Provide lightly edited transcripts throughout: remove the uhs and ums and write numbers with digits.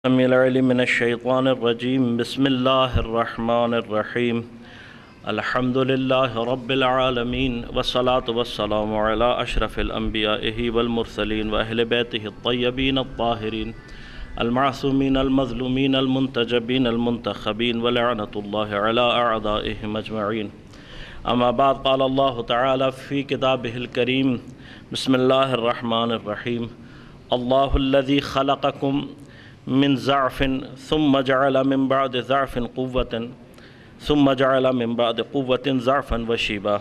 السميع العليم من الشيطان الرجيم بسم الله الرحمن الرحيم الحمد لله رب العالمين والصلاة والسلام على أشرف الأنبياء والمرسلين وأهل بيته الطيبين الطاهرين المعصومين المظلومين المنتجبين المنتخبين ولعنة الله على أعدائهم أجمعين. أما بعد، قال الله تعالى في كتابه الكريم بسم الله الرحمن الرحيم الله الذي خلقكم من ضعف ثم جعل من بعد ضعف قوة ثم جعل من بعد قوة ضعفا وشيبا.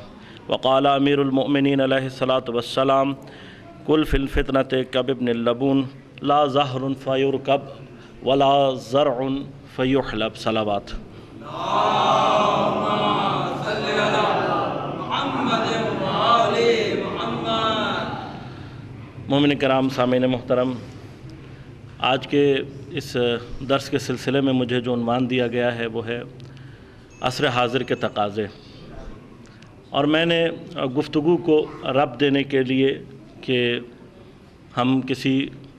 وقال أمير المؤمنين عليه الصلاة والسلام كل في الفتنة كابن اللبون لا زهر فيركب ولا زرع فيحلب. صلوات. مومن کرام، سامعین محترم، آج کے اس درس کے سلسلے میں مجھے جو عنوان دیا گیا ہے وہ ہے عصر حاضر کے تقاضے، اور میں نے گفتگو کو ربط دینے کے لیے کہ ہم کسی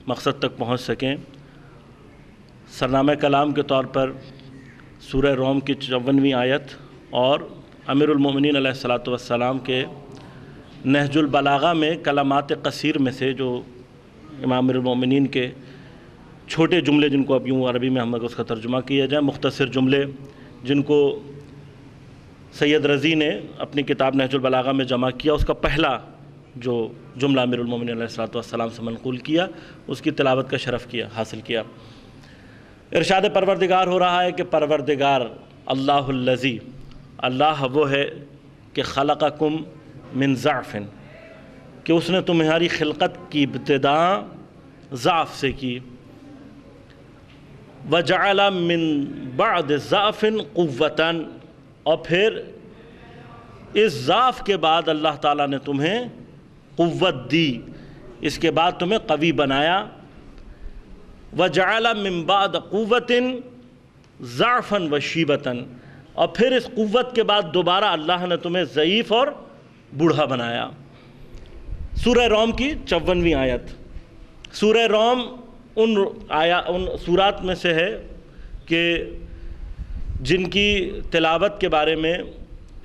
مقصد تک پہنچ سکیں، سرنامہ کلام کے طور پر سورہ روم کی 54ویں آیت اور امیر المؤمنین علیہ الصلاۃ والسلام کے نہج البلاغہ میں کلمات قصیر میں سے جو امام امیر المؤمنین کے چھوٹے جملے، جن کو اب یوں عربی میں ہم اس کا ترجمہ کیا جائے، مختصر جملے، جن کو سید رضی نے اپنی کتاب نہج البلاغہ میں جمع کیا، اس کا پہلا جو جملہ امیر المؤمنین علیہ الصلاۃ والسلام سے منقول کیا، اس کی تلاوت کا شرف حاصل کیا۔ ارشاد پروردگار ہو رہا ہے کہ پروردگار اللہ الذی، اللہ وہ ہے کہ خلقکم من ضعف، کہ اس نے تمہاری خلقت کی ابتدا ضعف سے کی، وجعل من بعد ضعف قوة، اور پھر اس ضعف کے بعد اللہ تعالیٰ نے تمہیں قوت دی، اس کے بعد تمہیں قوی بنایا۔ وجعل من بعد قوة ضعفا وشیبة، اور پھر اس قوت کے بعد دوبارہ اللہ نے تمہیں ضعیف اور بوڑھا بنایا۔ سورہ روم کی 54ویں آیت۔ سورہ روم ان سورات میں سے ہے کہ جن کی تلاوت کے بارے میں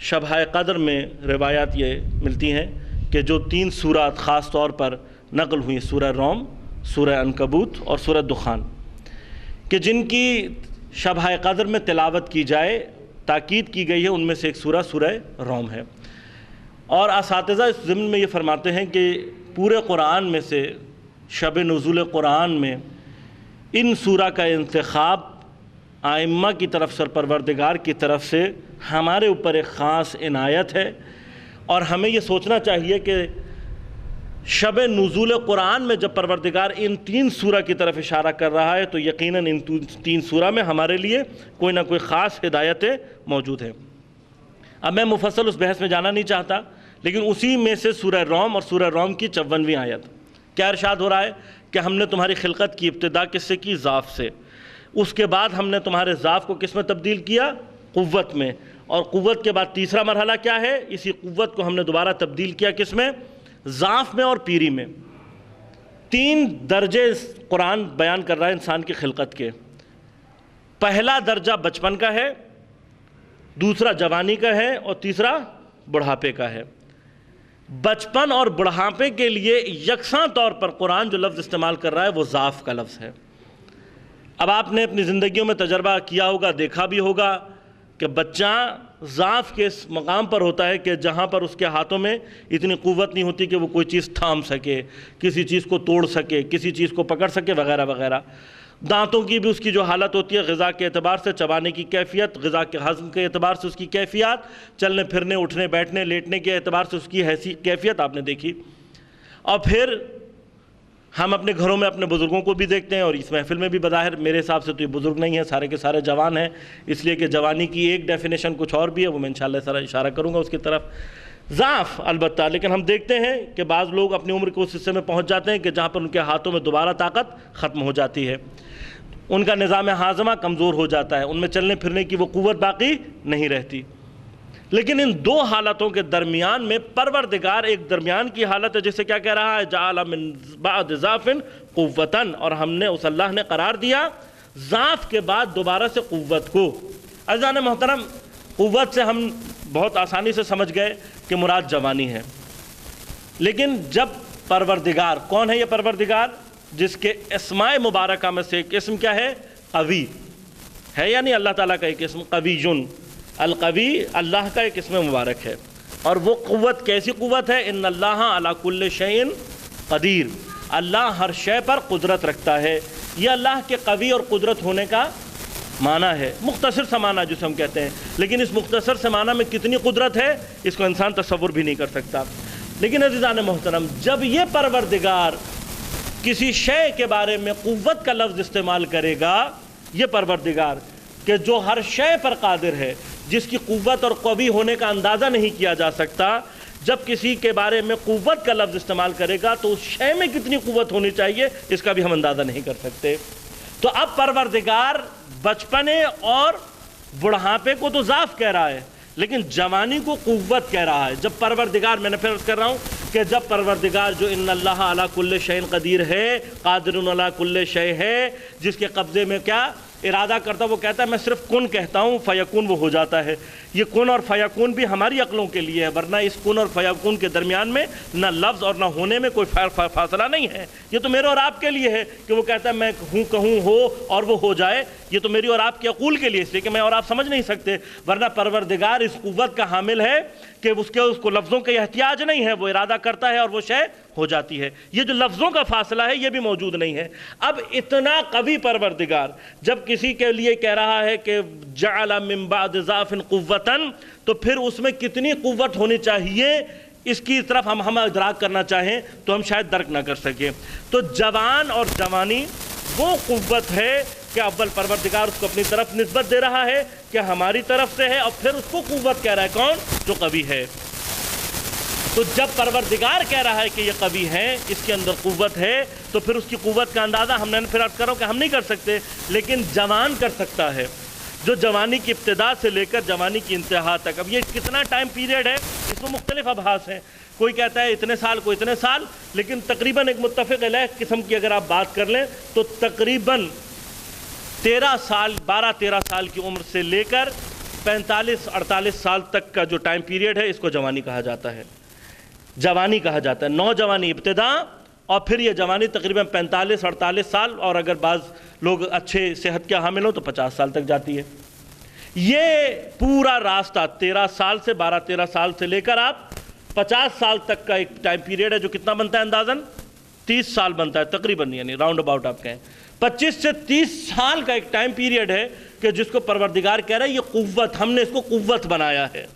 شبہ قدر میں روایات یہ ملتی ہیں کہ جو 3 سورات خاص طور پر نقل ہوئی، سورہ روم، سورہ عنکبوت اور سورہ دخان، کہ جن کی شبہ قدر میں تلاوت کی جائے، تاکید کی گئی ہے، ان میں سے ایک سورہ روم ہے۔ اور اساتذہ اس ضمن میں یہ فرماتے ہیں کہ پورے قرآن میں سے شب نزول قرآن میں ان سورہ کا انتخاب ائمہ کی طرف سے، پروردگار کی طرف سے ہمارے اوپر ایک خاص عنایت ہے، اور ہمیں یہ سوچنا چاہیے کہ شب نزول قرآن میں جب پروردگار ان 3 سورہ کی طرف اشارہ کر رہا ہے تو یقیناً ان 3 سورہ میں ہمارے لیے کوئی نہ کوئی خاص ہدایتیں موجود ہیں۔ اب میں مفصل اس بحث میں جانا نہیں چاہتا، لیکن اسی میں سے سورہ روم اور سورہ روم کی 54ویں آیت کیا ارشاد ہو رہا ہے کہ ہم نے تمہاری خلقت کی ابتدا کس سے کی؟ ضعف سے۔ اس کے بعد ہم نے تمہارے ضعف کو کس میں تبدیل کیا؟ قوت میں۔ اور قوت کے بعد تیسرا مرحلہ کیا ہے؟ اسی قوت کو ہم نے دوبارہ تبدیل کیا کس میں؟ ضعف میں اور پیری میں۔ 3 درجے قرآن بیان کر رہا ہے انسان کی خلقت کے۔ پہلا درجہ بچپن کا ہے، دوسرا جوانی کا ہے، اور تیسرا بڑھاپے کا ہے۔ بچپن اور بڑھاپے کے لیے یکساں طور پر قرآن جو لفظ استعمال کر رہا ہے وہ ضعف کا لفظ ہے۔ اب آپ نے اپنی زندگیوں میں تجربہ کیا ہوگا، دیکھا بھی ہوگا کہ بچہ ضعف کے اس مقام پر ہوتا ہے کہ جہاں پر اس کے ہاتھوں میں اتنی قوت نہیں ہوتی کہ وہ کوئی چیز تھام سکے، کسی چیز کو توڑ سکے، کسی چیز کو پکڑ سکے، وغیرہ وغیرہ۔ دانتوں کی بھی اس کی جو حالت ہوتی ہے، غذا کے اعتبار سے چبانے کی کیفیت، غذا کے ہضم کے اعتبار سے اس کی کیفیت، چلنے پھرنے، اٹھنے بیٹھنے لیٹنے کے اعتبار سے اس کی کیفیت آپ نے دیکھی۔ اور پھر ہم اپنے گھروں میں اپنے بزرگوں کو بھی دیکھتے ہیں، اور اس محفل میں بھی بظاہر میرے حساب سے تو یہ بزرگ نہیں ہیں، سارے کے سارے جوان ہیں، اس لیے کہ جوانی کی ایک ڈیفینیشن کچھ اور بھی ہے، وہ میں انشاءاللہ سارا اشارہ کروں گا اس کی طرف۔ ضعف البتہ، لیکن ہم دیکھتے ہیں کہ بعض لوگ اپنی عمر کے اس حصے میں پہنچ جاتے ہیں کہ جہاں پر ان کے ہاتھوں میں دوبارہ طاقت ختم ہو جاتی ہے، ان کا نظام ہاضمہ کمزور ہو جاتا ہے، ان میں چلنے پھرنے کی وہ قوت باقی نہیں رہتی۔ لیکن ان 2 حالتوں کے درمیان میں پروردگار ایک درمیان کی حالت ہے، جسے کیا کہہ رہا ہے؟ جعل من بعد ضعف قوة، اور ہم نے اس اللہ نے قرار دیا ضعف کے بعد دوبارہ سے قوت کو۔ عزیزان محترم، قوت سے ہم بہت آسانی سے سمجھ گئے کہ مراد جوانی ہے، لیکن جب پروردگار، کون ہے یہ پروردگار؟ جس کے اسماء مبارکہ میں سے ایک اسم کیا ہے؟ قوی ہے، یعنی اللہ تعالیٰ کا ایک اسم قویٌ، القوی اللہ کا ایک اسم مبارک ہے۔ اور وہ قوت کیسی قوت ہے؟ ان اللہ علی کل شیء قدیر، اللہ ہر شے پر قدرت رکھتا ہے۔ یہ اللہ کے قوی اور قدرت ہونے کا معنی ہے، مختصر سا معنی جسے ہم کہتے ہیں، لیکن اس مختصر سے معنی میں کتنی قدرت ہے اس کو انسان تصور بھی نہیں کر سکتا۔ لیکن عزیزان محترم، جب یہ پروردگار کسی شے کے بارے میں قوت کا لفظ استعمال کرے گا، یہ پروردگار کہ جو ہر شے پر قادر ہے، جس کی قوت اور قوی ہونے کا اندازہ نہیں کیا جا سکتا، جب کسی کے بارے میں قوت کا لفظ استعمال کرے گا تو اس شے میں کتنی قوت ہونی چاہیے اس کا بھی ہم اندازہ نہیں کر سکتے۔ تو اب پروردگار بچپنے اور بڑھاپے کو تو ضعف کہہ رہا ہے، لیکن جوانی کو قوت کہہ رہا ہے۔ جب پروردگار، میں نے پھر عرض کر رہا ہوں کہ جب پروردگار جو ان اللہ علی کل شیء قدیر ہے، قادر علی کل شیء ہے، جس کے قبضے میں کیا ارادہ کرتا، وہ کہتا ہے میں صرف کن کہتا ہوں، فیکون وہ ہو جاتا ہے۔ یہ کن اور فیکون بھی ہماری عقلوں کے لیے ہے، ورنہ اس کن اور فیکون کے درمیان میں نہ لفظ اور نہ ہونے میں کوئی فاصلہ نہیں ہے۔ یہ تو میرے اور آپ کے لیے ہے کہ وہ کہتا ہے میں ہوں کہوں ہو اور وہ ہو جائے، یہ تو میری اور آپ کی عقول کے لیے، اس لیے کہ میں اور آپ سمجھ نہیں سکتے، ورنہ پروردگار اس قوت کا حامل ہے کہ اس کو لفظوں کے احتیاج نہیں ہے، وہ ارادہ کرتا ہے اور وہ شے ہو جاتی ہے۔ یہ جو لفظوں کا فاصلہ ہے یہ بھی موجود نہیں ہے۔ اب اتنا قوی پروردگار جب کسی کے لیے کہہ رہا ہے کہ جعل من بعد ضعف قوتاً، تو پھر اس میں کتنی قوت ہونی چاہیے اس کی طرف ہم ادراک کرنا چاہیں تو ہم شاید درک نہ کر سکیں۔ تو جوان اور جوانی وہ قوت ہے کہ اول پروردگار اس کو اپنی طرف نسبت دے رہا ہے کہ ہماری طرف سے ہے، اور پھر اس کو قوت کہہ رہا ہے کون؟ جو قوی ہے۔ تو جب پروردگار کہہ رہا ہے کہ یہ قوی ہے، اس کے اندر قوت ہے، تو پھر اس کی قوت کا اندازہ ہم نے پھر عرض کرو کہ ہم نہیں کر سکتے، لیکن جوان کر سکتا ہے، جو جوانی کی ابتدا سے لے کر جوانی کی انتہا تک۔ اب یہ کتنا ٹائم پیریڈ ہے، اس میں مختلف ابحاث ہیں، کوئی کہتا ہے اتنے سال، کوئی اتنے سال، لیکن تقریباً ایک متفق علیہ قسم کی اگر آپ بات کر لیں تو تقریباً 13 سال، 12-13 سال کی عمر سے لے کر 45-48 سال تک کا جو ٹائم پیریڈ ہے اس کو جوانی کہا جاتا ہے۔ جوانی کہا جاتا ہے، نوجوانی ابتدا، اور پھر یہ جوانی تقریباً 45-48 سال، اور اگر بعض لوگ اچھے صحت کے حامل ہوں تو 50 سال تک جاتی ہے۔ یہ پورا راستہ 13 سال سے 12-13 سال سے لے کر آپ 50 سال تک کا ایک ٹائم پیریڈ ہے، جو کتنا بنتا ہے اندازاً 30 سال بنتا ہے تقریباً، یعنی راؤنڈ اباؤٹ آپ کہیں 25 سے 30 سال کا ایک ٹائم پیریڈ ہے کہ جس کو پروردگار کہہ رہا ہے یہ قوت، ہم نے اس کو قوت بنایا ہے۔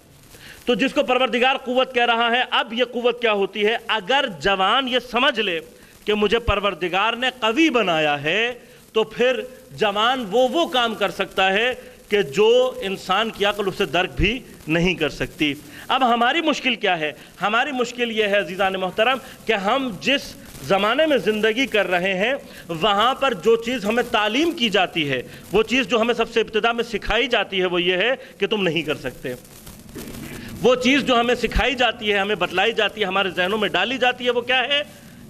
تو جس کو پروردگار قوت کہہ رہا ہے، اب یہ قوت کیا ہوتی ہے؟ اگر جوان یہ سمجھ لے کہ مجھے پروردگار نے قوی بنایا ہے، تو پھر جوان وہ کام کر سکتا ہے کہ جو انسان کی عقل اسے درک بھی نہیں کر سکتی۔ اب ہماری مشکل کیا ہے؟ ہماری مشکل یہ ہے عزیزان محترم کہ ہم جس زمانے میں زندگی کر رہے ہیں وہاں پر جو چیز ہمیں تعلیم کی جاتی ہے، وہ چیز جو ہمیں سب سے ابتدا میں سکھائی جاتی ہے وہ یہ ہے کہ تم نہیں کر سکتے۔ وہ چیز جو ہمیں سکھائی جاتی ہے، ہمیں بتلائی جاتی ہے، ہمارے ذہنوں میں ڈالی جاتی ہے، وہ کیا ہے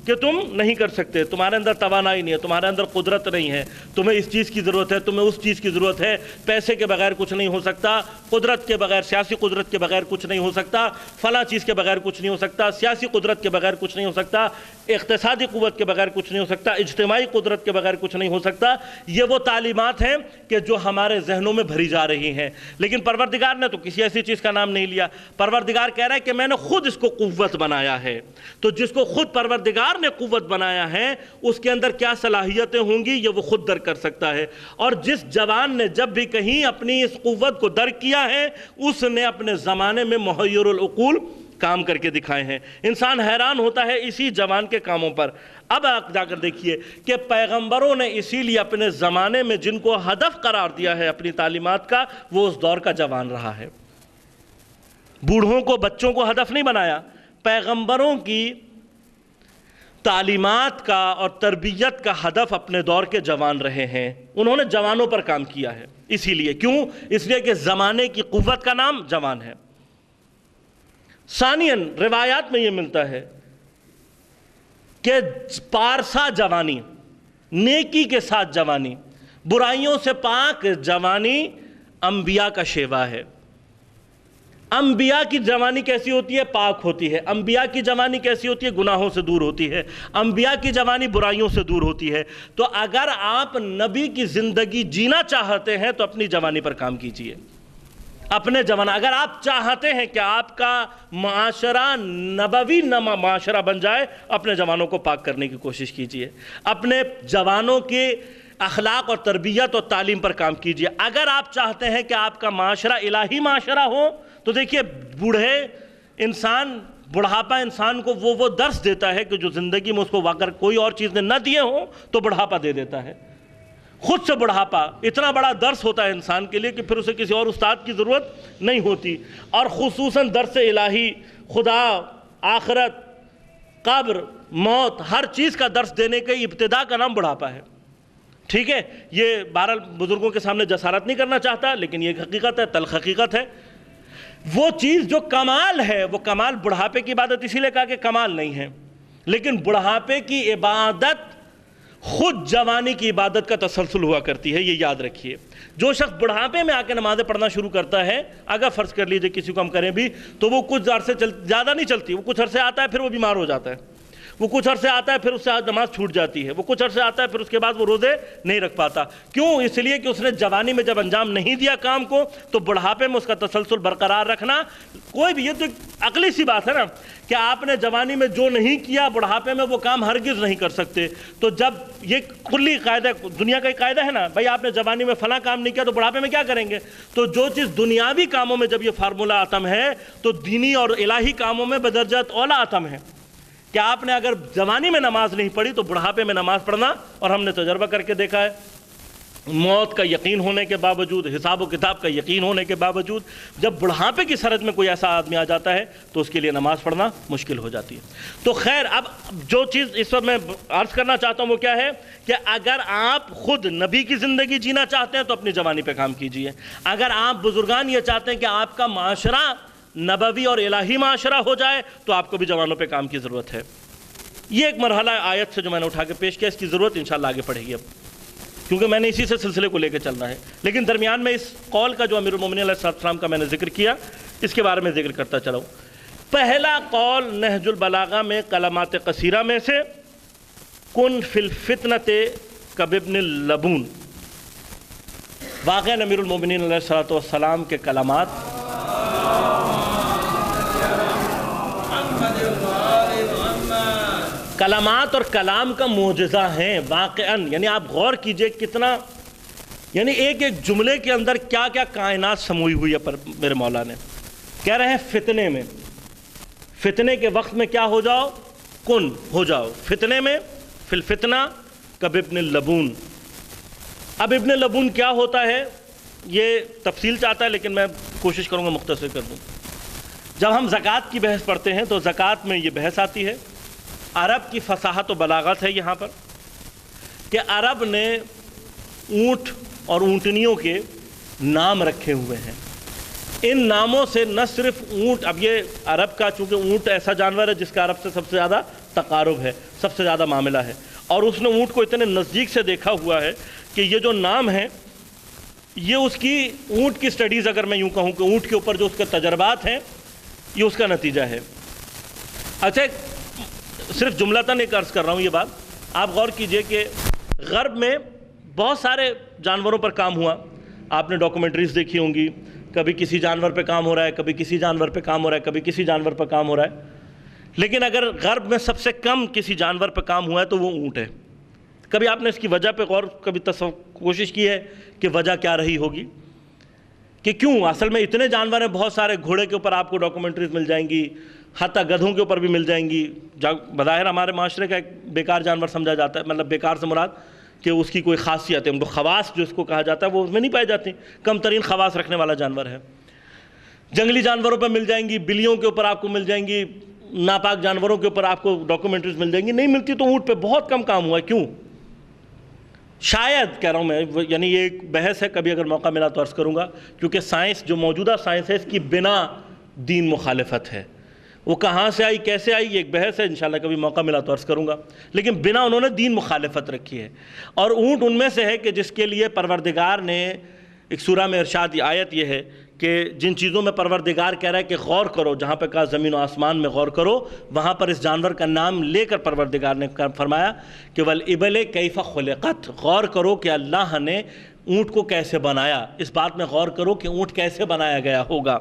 کہ تم نہیں کر سکتے، تمہارے اندر توانائی نہیں ہے، تمہارے اندر قدرت نہیں ہے، تمہیں اس چیز کی ضرورت ہے، تمہیں اس چیز کی ضرورت ہے، پیسے کے بغیر کچھ نہیں ہو سکتا، قدرت کے بغیر، سیاسی قدرت کے بغیر کچھ نہیں ہو سکتا، فلاں چیز کے بغیر کچھ نہیں ہو سکتا، سیاسی قدرت کے بغیر کچھ نہیں ہو سکتا، اقتصادی قوت کے بغیر کچھ نہیں ہو سکتا، اجتماعی قدرت کے بغیر کچھ نہیں ہو سکتا۔ یہ وہ تعلیمات ہیں کہ جو ہمارے ذہنوں میں بھری جا رہی ہیں، لیکن پروردگار نے تو کسی ایسی چیز کا نام نہیں لیا۔ پروردگار کہہ رہا ہے کہ میں نے خود اس کو قوت بنایا ہے۔ تو جس کو خود پروردگار نے قوت بنایا ہے اس کے اندر کیا صلاحیتیں ہوں گی یہ وہ خود درک کر سکتا ہے۔ اور جس جوان نے جب بھی کہیں اپنی اس قوت کو درک کیا ہے اس نے اپنے زمانے میں محیر العقول کام کر کے دکھائے ہیں۔ انسان حیران ہوتا ہے اسی جوان کے کاموں پر۔ اب آپ جا کر دیکھیے کہ پیغمبروں نے اسی لیے اپنے زمانے میں جن کو ہدف قرار دیا ہے اپنی تعلیمات کا، وہ اس دور کا جوان رہا ہے۔ بوڑھوں کو، بچوں کو ہدف نہیں بنایا، پیغمبروں کی تعلیمات کا اور تربیت کا ہدف اپنے دور کے جوان رہے ہیں، انہوں نے جوانوں پر کام کیا ہے۔ اسی لیے، کیوں؟ اس لیے کہ زمانے کی قوت کا نام جوان ہے۔ ثانیاً روایات میں یہ ملتا ہے کہ پارسا جوانی، نیکی کے ساتھ جوانی، برائیوں سے پاک جوانی انبیاء کا شیوا ہے۔ انبیاء کی جوانی کیسی ہوتی ہے؟ پاک ہوتی ہے۔ انبیاء کی جوانی کیسی ہوتی ہے؟ گناہوں سے دور ہوتی ہے۔ انبیاء کی جوانی برائیوں سے دور ہوتی ہے۔ تو اگر آپ نبی کی زندگی جینا چاہتے ہیں تو اپنی جوانی پر کام کیجئے، اپنے جوان۔ اگر آپ چاہتے ہیں کہ آپ کا معاشرہ نبوی معاشرہ بن جائے، اپنے جوانوں کو پاک کرنے کی کوشش کیجئے، اپنے جوانوں کے اخلاق اور تربیت اور تعلیم پر کام کیجئے۔ اگر آپ چاہتے ہیں کہ آپ کا معاشرہ الہی معاشرہ ہو تو دیکھیے بوڑھے انسان، بڑھاپا انسان کو وہ درس دیتا ہے کہ جو زندگی میں اس کو اگر کوئی اور چیز نے نہ دیے ہوں تو بڑھاپا دے دیتا ہے۔ خود سے بڑھاپا اتنا بڑا درس ہوتا ہے انسان کے لیے کہ پھر اسے کسی اور استاد کی ضرورت نہیں ہوتی۔ اور خصوصاً درس الہی، خدا، آخرت، قبر، موت، ہر چیز کا درس دینے کی ابتدا کا نام بڑھاپا ہے۔ ٹھیک ہے، یہ بہرحال بزرگوں کے سامنے جسارت نہیں کرنا چاہتا، لیکن یہ ایک حقیقت ہے، تلخ حقیقت ہے۔ وہ چیز جو کمال ہے، وہ کمال بڑھاپے کی عبادت اسی لیے کہا کہ کمال نہیں ہے، لیکن بڑھاپے کی عبادت خود جوانی کی عبادت کا تسلسل ہوا کرتی ہے، یہ یاد رکھیے۔ جو شخص بڑھاپے میں آ کے نمازیں پڑھنا شروع کرتا ہے، اگر فرض کر لیجئے کسی کو ہم کریں بھی، تو وہ کچھ عرصے زیادہ نہیں چلتی، وہ کچھ عرصے آتا ہے پھر وہ بیمار ہو جاتا ہے، وہ کچھ عرصے آتا ہے پھر اس سے نماز چھوٹ جاتی ہے، وہ کچھ عرصے آتا ہے پھر اس کے بعد وہ روزے نہیں رکھ پاتا۔ کیوں؟ اس لیے کہ اس نے جوانی میں جب انجام نہیں دیا کام کو، تو بڑھاپے میں اس کا تسلسل برقرار رکھنا کوئی بھی، یہ تو عقلی سی بات ہے نا کہ آپ نے جوانی میں جو نہیں کیا بڑھاپے میں وہ کام ہرگز نہیں کر سکتے۔ تو جب یہ کلی قاعدہ دنیا کا ایک قاعدہ ہے نا، بھائی آپ نے جوانی میں فلاں کام نہیں کیا تو بڑھاپے میں کیا کریں گے؟ تو جو چیز دنیاوی کاموں میں جب یہ فارمولہ عتم ہے تو دینی اور الہی کاموں میں بدرجہ اولیٰ عتم ہے کہ آپ نے اگر جوانی میں نماز نہیں پڑھی تو بڑھاپے میں نماز پڑھنا، اور ہم نے تجربہ کر کے دیکھا ہے، موت کا یقین ہونے کے باوجود، حساب و کتاب کا یقین ہونے کے باوجود، جب بڑھاپے کی سرحد میں کوئی ایسا آدمی آ جاتا ہے تو اس کے لیے نماز پڑھنا مشکل ہو جاتی ہے۔ تو خیر، اب جو چیز اس وقت میں عرض کرنا چاہتا ہوں وہ کیا ہے کہ اگر آپ خود نبی کی زندگی جینا چاہتے ہیں تو اپنی جوانی پہ کام کیجئے۔ اگر آپ بزرگان یہ چاہتے ہیں کہ آپ کا معاشرہ نبوی اور الہی معاشرہ ہو جائے تو آپ کو بھی جوانوں پہ کام کی ضرورت ہے۔ یہ ایک مرحلہ آیت سے جو میں نے اٹھا کے پیش کیا، اس کی ضرورت انشاءاللہ آگے پڑے گی اب، کیونکہ میں نے اسی سے سلسلے کو لے کے چلنا ہے۔ لیکن درمیان میں اس قول کا جو امیر المومنین علیہ السلام کا میں نے ذکر کیا، اس کے بارے میں ذکر کرتا چلا ہوں۔ پہلا قول نہج البلاغہ میں کلمات قصیرہ میں سے، کن فی الفتنۃ کابن اللبون، واقعہ امیر المومنین علیہ السلام کے کلمات اور کلام کا معجزہ ہیں واقعاً، یعنی آپ غور کیجئے کتنا، یعنی ایک ایک جملے کے اندر کیا کیا کائنات سموئی ہوئی ہے۔ پر میرے مولا نے کہہ رہے ہیں فتنے میں، فتنے کے وقت میں کیا ہو جاؤ؟ کن ہو جاؤ فتنے میں، فی الفتنہ کابن اللبون۔ اب ابن لبون کیا ہوتا ہے یہ تفصیل چاہتا ہے، لیکن میں کوشش کروں گا مختصر کر دوں۔ جب ہم زکوٰۃ کی بحث پڑھتے ہیں تو زکوٰۃ میں یہ بحث آتی ہے، عرب کی فصاحت و بلاغت ہے یہاں پر کہ عرب نے اونٹ اور اونٹنیوں کے نام رکھے ہوئے ہیں۔ ان ناموں سے نہ صرف اونٹ، اب یہ عرب کا، چونکہ اونٹ ایسا جانور ہے جس کا عرب سے سب سے زیادہ تقارب ہے، سب سے زیادہ معاملہ ہے، اور اس نے اونٹ کو اتنے نزدیک سے دیکھا ہوا ہے کہ یہ جو نام ہیں یہ اس کی اونٹ کی سٹڈیز، اگر میں یوں کہوں کہ اونٹ کے اوپر جو اس کے تجربات ہیں یہ اس کا نتیجہ ہے۔ اچھا، صرف جملتاً ایک عرض کر رہا ہوں یہ بات، آپ غور کیجئے کہ غرب میں بہت سارے جانوروں پر کام ہوا، آپ نے ڈاکومنٹریز دیکھی ہوں گی، کبھی کسی جانور پہ کام ہو رہا ہے، کبھی کسی جانور پہ کام ہو رہا ہے، کبھی کسی جانور پہ کام ہو رہا ہے، لیکن اگر غرب میں سب سے کم کسی جانور پہ کام ہوا ہے تو وہ اونٹ ہے۔ کبھی آپ نے اس کی وجہ پہ غور کبھی کوشش کی ہے کہ وجہ کیا رہی ہوگی، کہ کیوں؟ اصل میں اتنے جانور ہیں، بہت سارے، گھوڑے کے اوپر آپ کو ڈاکومنٹریز مل جائیں گی، حتیٰ گدھوں کے اوپر بھی مل جائیں گی، بظاہر ہمارے معاشرے کا ایک بیکار جانور سمجھا جاتا ہے، مطلب بیکار سے مراد کہ اس کی کوئی خاصیت ہے، خواص جو اس کو کہا جاتا ہے وہ اس میں نہیں پائی جاتی، کم ترین خواص رکھنے والا جانور ہے۔ جنگلی جانوروں پہ مل جائیں گی، بلیوں کے اوپر آپ کو مل جائیں گی، ناپاک جانوروں کے اوپر آپ کو ڈاکومنٹریز مل جائیں گی، نہیں ملتی۔ تو اونٹ پہ بہت کم کام ہوا ہے، کیوں؟ شاید کہہ رہا ہوں میں، یعنی یہ ایک بحث ہے، کبھی اگر موقع ملا تو عرض کروں گا، کیونکہ سائنس جو موجودہ سائنس ہے اس کی بنا دین مخالفت ہے، وہ کہاں سے آئی کیسے آئی یہ ایک بحث ہے، انشاءاللہ کبھی موقع ملا تو عرض کروں گا، لیکن بنا انہوں نے دین مخالفت رکھی ہے۔ اور اونٹ ان میں سے ہے کہ جس کے لیے پروردگار نے ایک سورہ میں ارشاد آیت یہ ہے کہ جن چیزوں میں پروردگار کہہ رہا ہے کہ غور کرو، جہاں پہ کہا زمین و آسمان میں غور کرو، وہاں پر اس جانور کا نام لے کر پروردگار نے فرمایا کہ وَالْإِبْلِ كَيْفَ خُلِقَتْ، غور کرو کہ اللہ نے اونٹ کو کیسے بنایا، اس بات میں غور کرو کہ اونٹ کیسے بنایا گیا ہوگا۔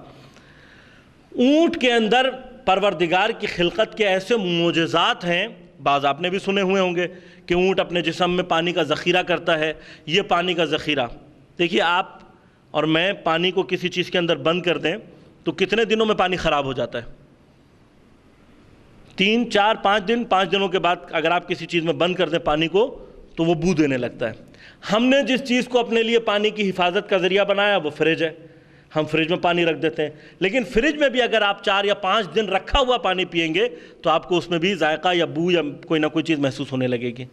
اونٹ کے اندر پروردگار کی خلقت کے ایسے معجزات ہیں، بعض آپ نے بھی سنے ہوئے ہوں گے کہ اونٹ اپنے جسم میں پانی کا ذخیرہ کرتا ہے۔ یہ پانی کا ذخیرہ دیکھیے، آپ اور میں پانی کو کسی چیز کے اندر بند کر دیں تو کتنے دنوں میں پانی خراب ہو جاتا ہے؟ 3 4 5 دن، 5 دنوں کے بعد اگر آپ کسی چیز میں بند کر دیں پانی کو تو وہ بو دینے لگتا ہے۔ ہم نے جس چیز کو اپنے لیے پانی کی حفاظت کا ذریعہ بنایا وہ فریج ہے، ہم فریج میں پانی رکھ دیتے ہیں، لیکن فریج میں بھی اگر آپ 4 یا 5 دن رکھا ہوا پانی پیئیں گے تو آپ کو اس میں بھی ذائقہ یا بو یا کوئی نہ کوئی چیز محسوس ہونے لگے گی۔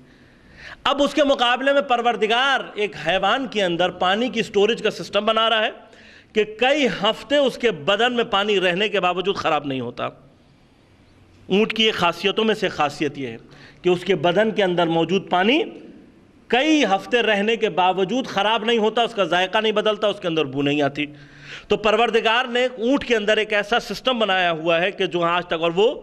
اب اس کے مقابلے میں پروردگار ایک حیوان کے اندر پانی کی سٹوریج کا سسٹم بنا رہا ہے کہ کئی ہفتے اس کے بدن میں پانی رہنے کے باوجود خراب نہیں ہوتا۔ اونٹ کی ایک خاصیتوں میں سے خاصیت یہ ہے کہ اس کے بدن کے اندر موجود پانی کئی ہفتے رہنے کے باوجود خراب نہیں ہوتا، اس کا ذائقہ نہیں بدلتا، اس کے اندر بو نہیں آتی۔ تو پروردگار نے اونٹ کے اندر ایک ایسا سسٹم بنایا ہوا ہے کہ جو آج تک، اور وہ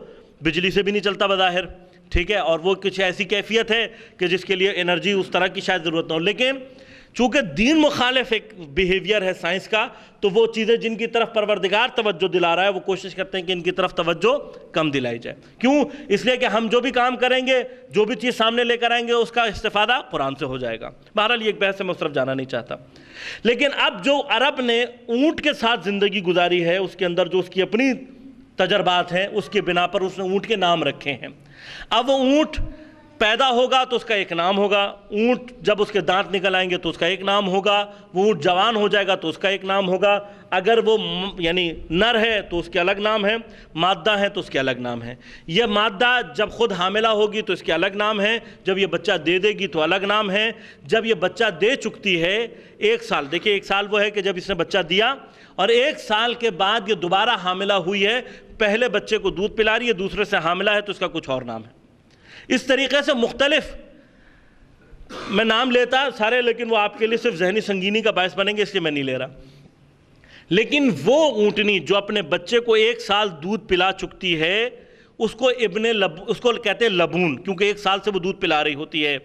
بجلی سے بھی نہیں چلتا بظاہر، ٹھیک ہے، اور وہ کچھ ایسی کیفیت ہے کہ جس کے لیے انرجی اس طرح کی شاید ضرورت نہ ہو، لیکن چونکہ دین مخالف ایک بیہیویئر ہے سائنس کا، تو وہ چیزیں جن کی طرف پروردگار توجہ دلا رہا ہے وہ کوشش کرتے ہیں کہ ان کی طرف توجہ کم دلائی جائے۔ کیوں؟ اس لیے کہ ہم جو بھی کام کریں گے، جو بھی چیز سامنے لے کر آئیں گے، اس کا استفادہ قرآن سے ہو جائے گا۔ بہرحال یہ ایک بحث ہے، میں اس طرف جانا نہیں چاہتا۔ لیکن اب جو عرب نے اونٹ کے ساتھ زندگی گزاری ہے، اس کے اندر جو اس کی اپنی تجربات ہیں، اس کے بنا پر اس نے اونٹ کے نام رکھے ہیں۔ اب وہ اونٹ پیدا ہوگا تو اس کا ایک نام ہوگا، اونٹ جب اس کے دانت نکل آئیں گے تو اس کا ایک نام ہوگا، وہ اونٹ جوان ہو جائے گا تو اس کا ایک نام ہوگا، اگر وہ یعنی نر ہے تو اس کے الگ نام ہے، مادہ ہے تو اس کے الگ نام ہے۔ یہ مادہ جب خود حاملہ ہوگی تو اس کے الگ نام ہے، جب یہ بچہ دے دے گی تو الگ نام ہے، جب یہ بچہ دے چکتی ہے 1 سال، دیکھیے 1 سال وہ ہے کہ جب اس نے بچہ دیا، اور 1 سال کے بعد یہ دوبارہ حاملہ ہوئی ہے، پہلے بچے کو دودھ پلا رہی ہے، دوسرے سے حاملہ ہے تو اس کا کچھ اور نام ہے۔ اس طریقے سے مختلف، میں نام لیتا سارے لیکن وہ آپ کے لیے صرف ذہنی سنگینی کا باعث بنیں گے، اس لیے میں نہیں لے رہا۔ لیکن وہ اونٹنی جو اپنے بچے کو 1 سال دودھ پلا چکتی ہے، اس کو اس کو کہتے ہیں لبون، کیونکہ 1 سال سے وہ دودھ پلا رہی ہوتی ہے۔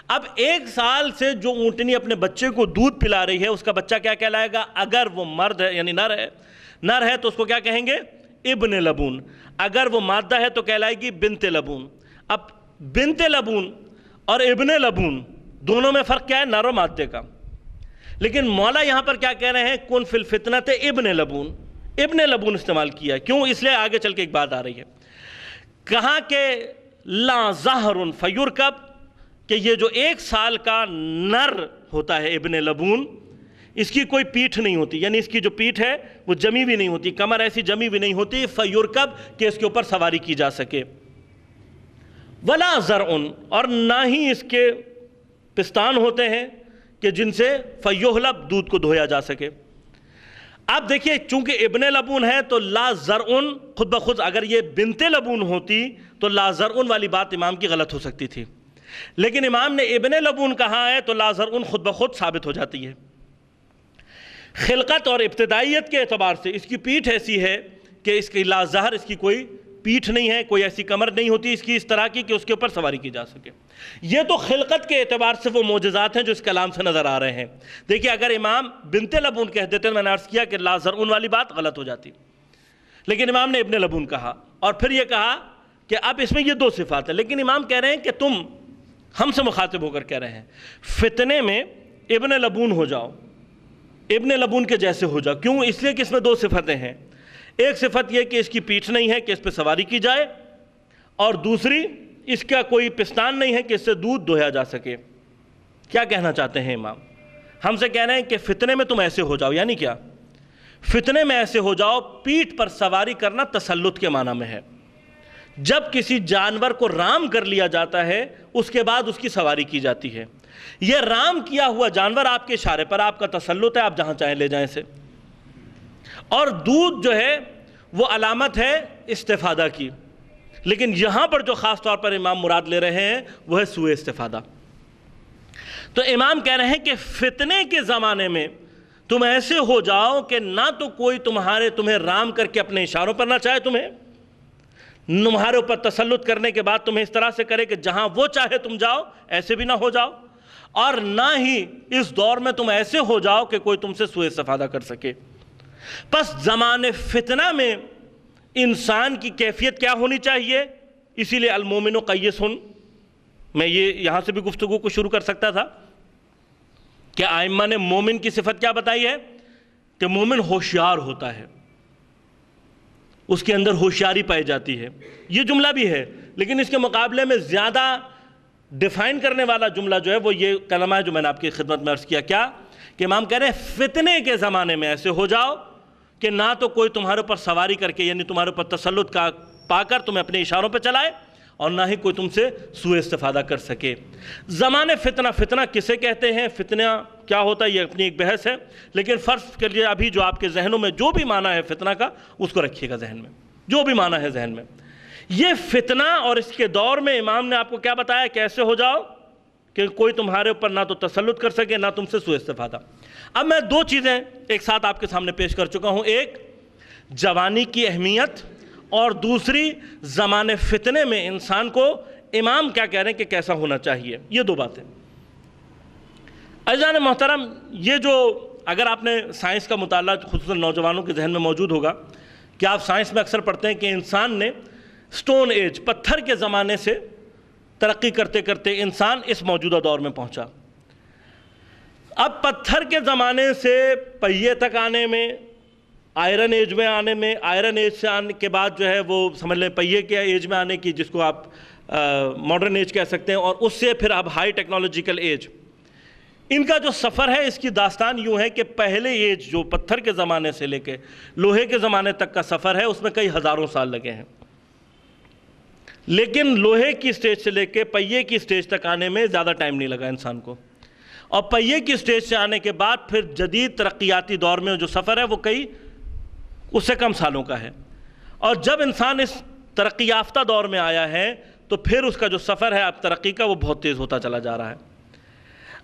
اب 1 سال سے جو اونٹنی اپنے بچے کو دودھ پلا رہی ہے، اس کا بچہ کیا کہلائے گا؟ اگر وہ مرد ہے یعنی نر ہے تو اس کو کیا کہیں گے؟ ابن لبون۔ اگر وہ مادہ ہے تو کہلائے گی بنت لبون۔ اب بنت لبون اور ابن لبون دونوں میں فرق کیا ہے؟ نر و مادے کا۔ لیکن مولا یہاں پر کیا کہہ رہے ہیں؟ کن فی الفتنۃ ابن لبون، ابن لبون استعمال کیا۔ کیوں؟ اس لیے آگے چل کے ایک بات آ رہی ہے، کہاں کہ لا ظہر فیرکب، کہ یہ جو 1 سال کا نر ہوتا ہے ابن لبون، اس کی کوئی پیٹھ نہیں ہوتی، یعنی اس کی جو پیٹھ ہے وہ جمی بھی نہیں ہوتی، کمر ایسی جمی بھی نہیں ہوتی، فیرکب کہ اس کے اوپر سواری کی جا سکے، ولا زرعن، اور نہ ہی اس کے پستان ہوتے ہیں کہ جن سے فیہلب، دودھ کو دھویا جا سکے۔ اب دیکھیے چونکہ ابن لبون ہے تو لا زرعن خود بخود، اگر یہ بنت لبون ہوتی تو لا زرعن والی بات امام کی غلط ہو سکتی تھی، لیکن امام نے ابن لبون کہا ہے تو لا زرعن خود بخود ثابت ہو جاتی ہے۔ خلقت اور ابتدائیت کے اعتبار سے اس کی پیٹھ ایسی ہے کہ اس کی لا ظہر، اس کی کوئی پیٹھ نہیں ہے، کوئی ایسی کمر نہیں ہوتی اس کی اس طرح کی کہ اس کے اوپر سواری کی جا سکے۔ یہ تو خلقت کے اعتبار سے وہ معجزات ہیں جو اس کلام سے نظر آ رہے ہیں۔ دیکھیے اگر امام بنت لبون کہہ دیتے تو میں نے عرض کیا کہ لا زرعن والی بات غلط ہو جاتی، لیکن امام نے ابن لبون کہا، اور پھر یہ کہا کہ اب اس میں یہ 2 صفات ہیں، لیکن امام کہہ رہے ہیں کہ تم ہم سے مخاطب ہو کر کہہ رہے ہیں فتنے میں ابن لبون ہو جاؤ، ابن لبون کے جیسے ہو جاؤ۔ کیوں؟ اس لیے کہ اس میں 2 صفتیں ہیں، ایک صفت یہ کہ اس کی پیٹھ نہیں ہے کہ اس پہ سواری کی جائے، اور دوسری اس کا کوئی پستان نہیں ہے کہ اس سے دودھ دھویا جا سکے۔ کیا کہنا چاہتے ہیں امام؟ ہم سے کہہ رہے ہیں کہ فتنے میں تم ایسے ہو جاؤ، یعنی کیا؟ فتنے میں ایسے ہو جاؤ، پیٹھ پر سواری کرنا تسلط کے معنی میں ہے۔ جب کسی جانور کو رام کر لیا جاتا ہے اس کے بعد اس کی سواری کی جاتی ہے۔ یہ رام کیا ہوا جانور آپ کے اشارے پر آپ کا تسلط ہے، آپ جہاں چاہیں لے جائیں اسے۔ اور دودھ جو ہے وہ علامت ہے استفادہ کی، لیکن یہاں پر جو خاص طور پر امام مراد لے رہے ہیں وہ ہے سوء استفادہ۔ تو امام کہہ رہے ہیں کہ فتنے کے زمانے میں تم ایسے ہو جاؤ کہ نہ تو کوئی تمہیں رام کر کے اپنے اشاروں پر نہ چاہے، تمہارے اوپر تسلط کرنے کے بعد تمہیں اس طرح سے کرے کہ جہاں وہ چاہے تم جاؤ، ایسے بھی نہ ہو جاؤ، اور نہ ہی اس دور میں تم ایسے ہو جاؤ کہ کوئی تم سے سوء استفادہ کر سکے۔ پس زمان فتنہ میں انسان کی کیفیت کیا ہونی چاہیے؟ اسی لیے المومن قیس، میں یہ یہاں سے بھی گفتگو کو شروع کر سکتا تھا کہ ائمہ نے مومن کی صفت کیا بتائی ہے کہ مومن ہوشیار ہوتا ہے، اس کے اندر ہوشیاری پائی جاتی ہے۔ یہ جملہ بھی ہے، لیکن اس کے مقابلے میں زیادہ ڈیفائن کرنے والا جملہ جو ہے وہ یہ کلمہ ہے جو میں نے آپ کی خدمت میں عرض کیا، کیا کہ امام کہہ رہے ہیں فتنے کے زمانے میں ایسے ہو جاؤ کہ نہ تو کوئی تمہارے اوپر سواری کر کے یعنی تمہارے اوپر تسلط کا پا کر تمہیں اپنے اشاروں پہ چلائے، اور نہ ہی کوئی تم سے سوء استفادہ کر سکے۔ زمان فتنہ، فتنہ کسے کہتے ہیں، فتنہ کیا ہوتا ہے، یہ اپنی ایک بحث ہے، لیکن فرض کے لیے ابھی جو آپ کے ذہنوں میں جو بھی معنی ہے فتنہ کا اس کو رکھیے گا ذہن میں، جو بھی معنی ہے ذہن میں۔ یہ فتنہ اور اس کے دور میں امام نے آپ کو کیا بتایا، کیسے ہو جاؤ کہ کوئی تمہارے اوپر نہ تو تسلط کر سکے نہ تم سے سوء استفادہ۔ اب میں دو چیزیں ایک ساتھ آپ کے سامنے پیش کر چکا ہوں، ایک جوانی کی اہمیت اور دوسری زمان فتنے میں انسان کو امام کیا کہہ رہے ہیں کہ کیسا ہونا چاہیے۔ یہ دو باتیں عزیزان محترم، یہ جو اگر آپ نے سائنس کا مطالعہ خصوصاً نوجوانوں کے ذہن میں موجود ہوگا کہ آپ سائنس میں اکثر پڑھتے ہیں کہ انسان نے سٹون ایج، پتھر کے زمانے سے ترقی کرتے کرتے انسان اس موجودہ دور میں پہنچا۔ اب پتھر کے زمانے سے پہیے تک آنے میں، آئرن ایج میں آنے میں، آئرن ایج سے آنے کے بعد جو ہے وہ سمجھ لیں پہیے کے ایج میں آنے کی، جس کو آپ ماڈرن ایج کہہ سکتے ہیں، اور اس سے پھر اب ہائی ٹیکنالوجیکل ایج، ان کا جو سفر ہے اس کی داستان یوں ہے کہ پہلے ایج جو پتھر کے زمانے سے لے کے لوہے کے زمانے تک کا سفر ہے اس میں کئی ہزاروں سال لگے ہیں، لیکن لوہے کی سٹیج سے لے کے پہیے کی سٹیج تک آنے میں زیادہ ٹائم نہیں لگا انسان کو، اور پہیے کی سٹیج سے آنے کے بعد پھر جدید ترقیاتی دور میں جو سفر ہے وہ کئی اس سے کم سالوں کا ہے۔ اور جب انسان اس ترقی یافتہ دور میں آیا ہے تو پھر اس کا جو سفر ہے اب ترقی کا وہ بہت تیز ہوتا چلا جا رہا ہے۔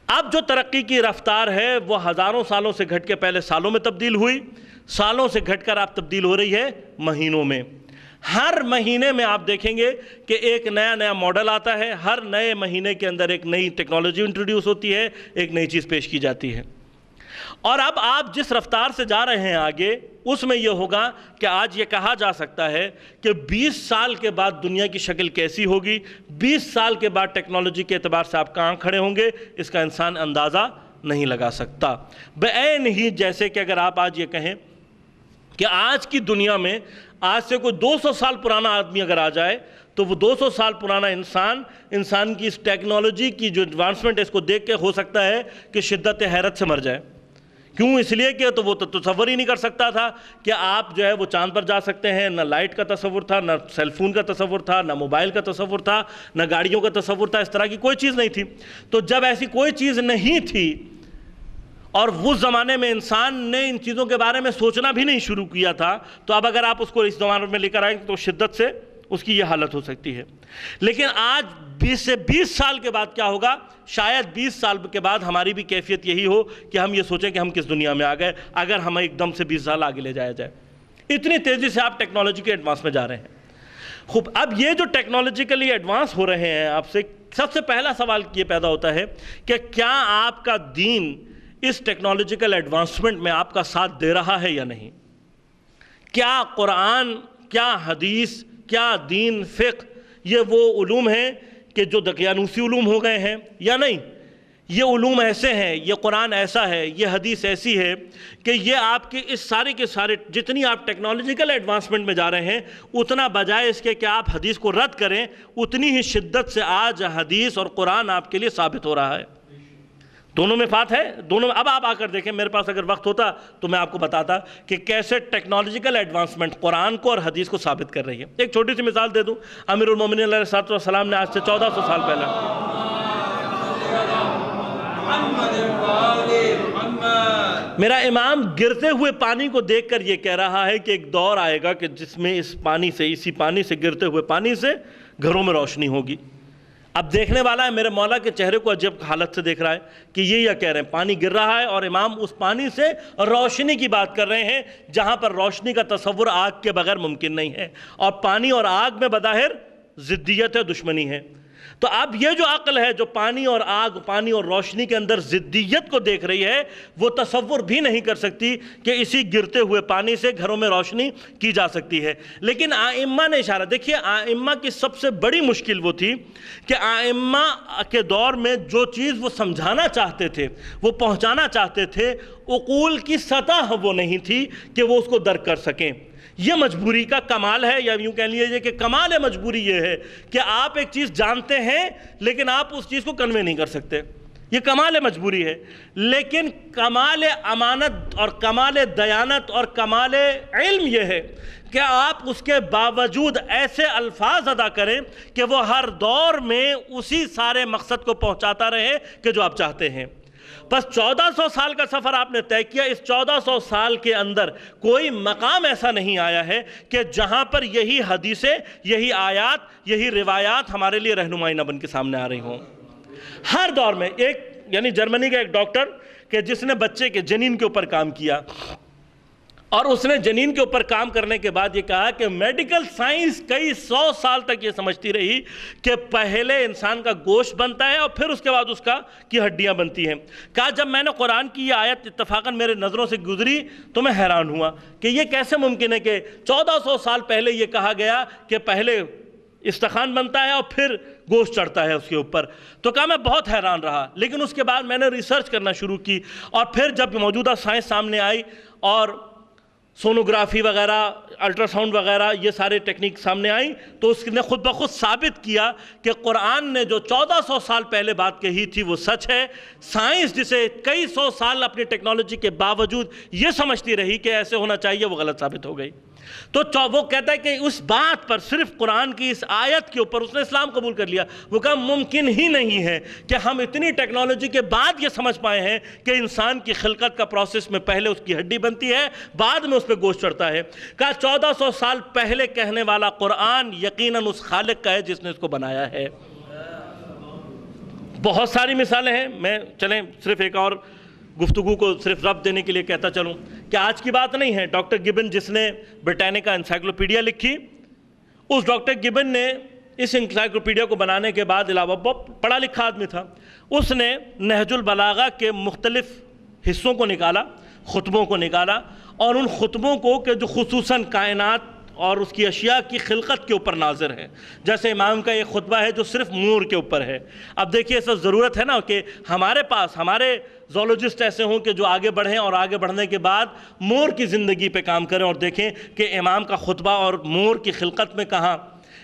اب جو ترقی کی رفتار ہے وہ ہزاروں سالوں سے گھٹ کے پہلے سالوں میں تبدیل ہوئی، سالوں سے گھٹ کر اب تبدیل ہو رہی ہے مہینوں میں۔ ہر مہینے میں آپ دیکھیں گے کہ ایک نیا ماڈل آتا ہے، ہر نئے مہینے کے اندر ایک نئی ٹیکنالوجی انٹروڈیوس ہوتی ہے، ایک نئی چیز پیش کی جاتی ہے۔ اور اب آپ جس رفتار سے جا رہے ہیں آگے اس میں یہ ہوگا کہ آج یہ کہا جا سکتا ہے کہ 20 سال کے بعد دنیا کی شکل کیسی ہوگی، 20 سال کے بعد ٹیکنالوجی کے اعتبار سے آپ کہاں کھڑے ہوں گے، اس کا انسان اندازہ نہیں لگا سکتا۔ بعین ہی جیسے کہ اگر آپ آج یہ کہیں کہ آج کی دنیا میں آج سے کوئی 200 سال پرانا آدمی اگر آ جائے تو وہ 200 سال پرانا انسان کی اس ٹیکنالوجی کی جو ایڈوانسمنٹ ہے اس کو دیکھ کے ہو سکتا ہے کہ شدت حیرت سے مر جائے۔ کیوں؟ اس لیے کہ تو وہ تصور ہی نہیں کر سکتا تھا کہ آپ جو ہے وہ چاند پر جا سکتے ہیں، نہ لائٹ کا تصور تھا، نہ سیل فون کا تصور تھا، نہ موبائل کا تصور تھا، نہ گاڑیوں کا تصور تھا، اس طرح کی کوئی چیز نہیں تھی۔ تو جب ایسی کوئی چیز نہیں تھی اور اس زمانے میں انسان نے ان چیزوں کے بارے میں سوچنا بھی نہیں شروع کیا تھا، تو اب اگر آپ اس کو اس زمانے میں لے کر آئیں تو شدت سے اس کی یہ حالت ہو سکتی ہے۔ لیکن آج 20 سے 20 سال کے بعد کیا ہوگا؟ شاید 20 سال کے بعد ہماری بھی کیفیت یہی ہو کہ ہم یہ سوچیں کہ ہم کس دنیا میں آ گئے اگر ہمیں ایک دم سے 20 سال آگے لے جایا جائے۔ اتنی تیزی سے آپ ٹیکنالوجی کے ایڈوانس میں جا رہے ہیں۔ خوب، اب یہ جو ٹیکنالوجیکلی ایڈوانس ہو رہے ہیں، آپ سے سب سے پہلا سوال یہ پیدا ہوتا ہے کہ کیا آپ کا دین اس ٹیکنالوجیکل ایڈوانسمنٹ میں آپ کا ساتھ دے رہا ہے یا نہیں؟ کیا قرآن، کیا حدیث، کیا دین، فقہ یہ وہ علوم ہیں کہ جو دقیانوسی علوم ہو گئے ہیں یا نہیں؟ یہ علوم ایسے ہیں، یہ قرآن ایسا ہے، یہ حدیث ایسی ہے کہ یہ آپ کے اس سارے کے سارے جتنی آپ ٹیکنالوجیکل ایڈوانسمنٹ میں جا رہے ہیں اتنا بجائے اس کے کہ آپ حدیث کو رد کریں، اتنی ہی شدت سے آج حدیث اور قرآن آپ کے لیے ثابت ہو رہا ہے۔ دونوں میں بات ہے، دونوں میں۔ اب آپ آ کر دیکھیں، میرے پاس اگر وقت ہوتا تو میں آپ کو بتاتا کہ کیسے ٹیکنالوجیکل ایڈوانسمنٹ قرآن کو اور حدیث کو ثابت کر رہی ہے۔ ایک چھوٹی سی مثال دے دوں، امیر المومنین علیہ السلام نے آج سے 1400 سال پہلے محمد میرا امام گرتے ہوئے پانی کو دیکھ کر یہ کہہ رہا ہے کہ ایک دور آئے گا کہ جس میں اسی پانی سے گرتے ہوئے پانی سے گھروں میں روشنی ہوگی۔ اب دیکھنے والا ہے میرے مولا کے چہرے کو عجب حالت سے دیکھ رہا ہے کہ یہ کہہ رہے ہیں پانی گر رہا ہے اور امام اس پانی سے روشنی کی بات کر رہے ہیں جہاں پر روشنی کا تصور آگ کے بغیر ممکن نہیں ہے، اور پانی اور آگ میں بظاہر ضدیت ہے، دشمنی ہے۔ تو اب یہ جو عقل ہے جو پانی اور آگ، پانی اور روشنی کے اندر ضدیت کو دیکھ رہی ہے، وہ تصور بھی نہیں کر سکتی کہ اسی گرتے ہوئے پانی سے گھروں میں روشنی کی جا سکتی ہے۔ لیکن آئمہ نے اشارہ، دیکھیے آئمہ کی سب سے بڑی مشکل وہ تھی کہ آئمہ کے دور میں جو چیز وہ سمجھانا چاہتے تھے، وہ پہنچانا چاہتے تھے، عقول کی سطح وہ نہیں تھی کہ وہ اس کو درک کر سکیں۔ یہ مجبوری کا کمال ہے، یا یوں کہہ لیجیے کہ کمال مجبوری یہ ہے کہ آپ ایک چیز جانتے ہیں لیکن آپ اس چیز کو کنوے نہیں کر سکتے، یہ کمال مجبوری ہے۔ لیکن کمال امانت اور کمال دیانت اور کمال علم یہ ہے کہ آپ اس کے باوجود ایسے الفاظ ادا کریں کہ وہ ہر دور میں اسی سارے مقصد کو پہنچاتا رہے کہ جو آپ چاہتے ہیں۔ بس 1400 سال کا سفر آپ نے طے کیا، اس 1400 سال کے اندر کوئی مقام ایسا نہیں آیا ہے کہ جہاں پر یہی حدیثیں، یہی آیات، یہی روایات ہمارے لیے رہنمائی نہ بن کے سامنے آ رہی ہوں۔ ہر دور میں یعنی جرمنی کا ایک ڈاکٹر کہ جس نے بچے کے جنین کے اوپر کام کیا، اور اس نے جنین کے اوپر کام کرنے کے بعد یہ کہا کہ میڈیکل سائنس کئی 100 سال تک یہ سمجھتی رہی کہ پہلے انسان کا گوشت بنتا ہے اور پھر اس کے بعد اس کی ہڈیاں بنتی ہیں۔ کہا جب میں نے قرآن کی یہ آیت اتفاقاً میرے نظروں سے گزری تو میں حیران ہوا کہ یہ کیسے ممکن ہے کہ 1400 سال پہلے یہ کہا گیا کہ پہلے استخوان بنتا ہے اور پھر گوشت چڑھتا ہے اس کے اوپر۔ تو کہا میں بہت حیران رہا، لیکن اس کے بعد میں نے ریسرچ کرنا شروع کی، اور پھر جب موجودہ سائنس سامنے آئی اور سونوگرافی وغیرہ، الٹرا ساؤنڈ وغیرہ، یہ سارے ٹیکنیک سامنے آئیں، تو اس نے خود بخود ثابت کیا کہ قرآن نے جو 1400 سال پہلے بات کہی تھی وہ سچ ہے۔ سائنس جسے کئی 100 سال اپنی ٹیکنالوجی کے باوجود یہ سمجھتی رہی کہ ایسے ہونا چاہیے، وہ غلط ثابت ہو گئی۔ تو وہ کہتا ہے کہ اس بات پر، صرف قرآن کی اس آیت کے اوپر اس نے اسلام قبول کر لیا۔ وہ کہا ممکن ہی نہیں ہے کہ ہم اتنی ٹیکنالوجی کے بعد یہ سمجھ پائے ہیں کہ انسان کی خلقت کا پروسیس میں پہلے اس کی ہڈی بنتی ہے، بعد میں اس پہ گوشت چڑھتا ہے۔ کہا 1400 سال پہلے کہنے والا قرآن یقیناً اس خالق کا ہے جس نے اس کو بنایا ہے۔ بہت ساری مثالیں ہیں، میں چلیں صرف ایک اور گفتگو کو صرف ربط دینے کے لیے کہتا چلوں کہ آج کی بات نہیں ہے۔ ڈاکٹر گبن جس نے برٹینیکا انسائکلوپیڈیا لکھی، اس ڈاکٹر گبن نے اس انسائکلوپیڈیا کو بنانے کے بعد علاوہ بہت پڑھا لکھا آدمی تھا، اس نے نہج البلاغہ کے مختلف حصوں کو نکالا، خطبوں کو نکالا، اور ان خطبوں کو کہ جو خصوصاً کائنات اور اس کی اشیاء کی خلقت کے اوپر ناظر ہے، جیسے امام کا ایک خطبہ ہے جو صرف مور کے اوپر ہے۔ اب دیکھیے اس وقت ضرورت ہے نا کہ ہمارے پاس ہمارے زولوجسٹ ایسے ہوں کہ جو آگے بڑھیں اور آگے بڑھنے کے بعد مور کی زندگی پہ کام کریں اور دیکھیں کہ امام کا خطبہ اور مور کی خلقت میں کہاں۔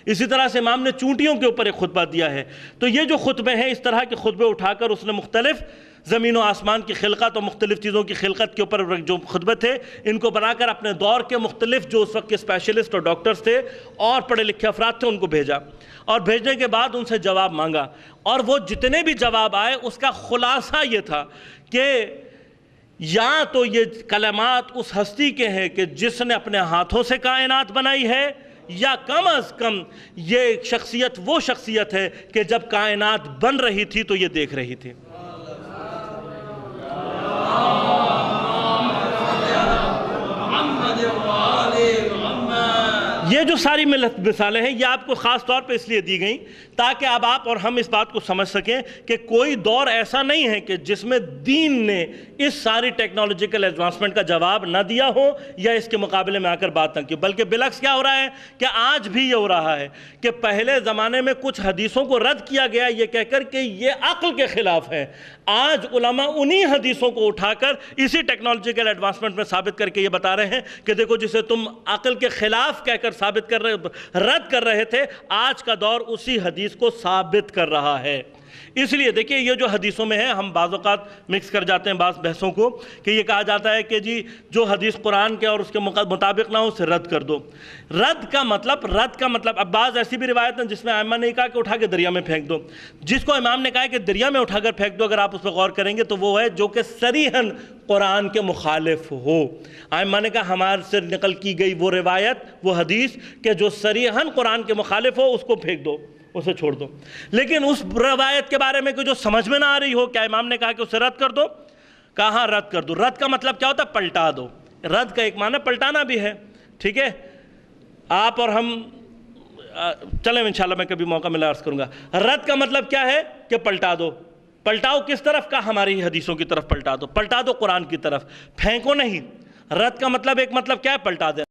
اسی طرح سے امام نے چونٹیوں کے اوپر ایک خطبہ دیا ہے۔ تو یہ جو خطبے ہیں، اس طرح کے خطبے اٹھا کر اس نے مختلف زمین و آسمان کی خلقت اور مختلف چیزوں کی خلقت کے اوپر جو خطبے تھے، ان کو بنا کر اپنے دور کے مختلف جو اس وقت کے اسپیشلسٹ اور ڈاکٹرز تھے اور پڑھے لکھے افراد تھے ان کو بھیجا، اور بھیجنے کے بعد ان سے جواب مانگا، اور وہ جتنے بھی جواب آئے اس کا خلاصہ یہ تھا کہ یا تو یہ کلمات اس ہستی کے ہیں کہ جس نے اپنے ہاتھوں سے کائنات بنائی ہے، یا کم از کم یہ شخصیت وہ شخصیت ہے کہ جب کائنات بن رہی تھی تو یہ دیکھ رہی تھی۔ یہ جو ساری مثالیں ہیں یہ آپ کو خاص طور پہ اس لیے دی گئیں تاکہ اب آپ اور ہم اس بات کو سمجھ سکیں کہ کوئی دور ایسا نہیں ہے کہ جس میں دین نے اس ساری ٹیکنالوجیکل ایڈوانسمنٹ کا جواب نہ دیا ہو یا اس کے مقابلے میں آ کر بات نہ کی، بلکہ بالعکس کیا ہو رہا ہے کہ آج بھی یہ ہو رہا ہے کہ پہلے زمانے میں کچھ حدیثوں کو رد کیا گیا یہ کہہ کر کہ یہ عقل کے خلاف ہے، آج علماء انہی حدیثوں کو اٹھا کر اسی ٹیکنالوجیکل ایڈوانسمنٹ میں ثابت کر کے یہ بتا رہے ہیں کہ دیکھو جسے تم عقل کے خلاف کہہ کر ثابت کر رہے رد کر رہے تھے، آج کا دور اسی حدیث کو ثابت کر رہا ہے۔ اس لیے دیکھیے یہ جو حدیثوں میں ہے، ہم بعض اوقات مکس کر جاتے ہیں بعض بحثوں کو، کہ یہ کہا جاتا ہے کہ جی جو حدیث قرآن کے اور اس کے مطابق نہ ہو اسے رد کر دو۔ رد کا مطلب اب بعض ایسی بھی روایت ہیں جس میں ائمہ نے کہا کہ اٹھا کے دریا میں پھینک دو۔ جس کو امام نے کہا ہے کہ دریا میں اٹھا کر پھینک دو، اگر آپ اس پہ غور کریں گے تو وہ ہے جو کہ صریحاً قرآن کے مخالف ہو۔ ائمہ نے کہا ہمارے سے نقل کی گئی وہ روایت، وہ حدیث کہ جو صریحاً قرآن کے مخالف ہو اس کو پھینک دو، اسے چھوڑ دو۔ لیکن اس روایت کے بارے میں کہ جو سمجھ میں نہ آ رہی ہو، کیا امام نے کہا کہ اسے رد کر دو؟ کہاں رد کر دو۔ رد کا مطلب کیا ہوتا ہے؟ پلٹا دو۔ رد کا ایک معنی پلٹانا بھی ہے، ٹھیک ہے؟ آپ اور ہم چلیں انشاءاللہ میں کبھی موقع ملا عرض کروں گا۔ رد کا مطلب کیا ہے؟ کہ پلٹا دو۔ پلٹاؤ کس طرف کا؟ ہماری حدیثوں کی طرف پلٹا دو، پلٹا دو قرآن کی طرف، پھینکو نہیں۔ رد کا مطلب ایک مطلب کیا ہے؟ پلٹا دے۔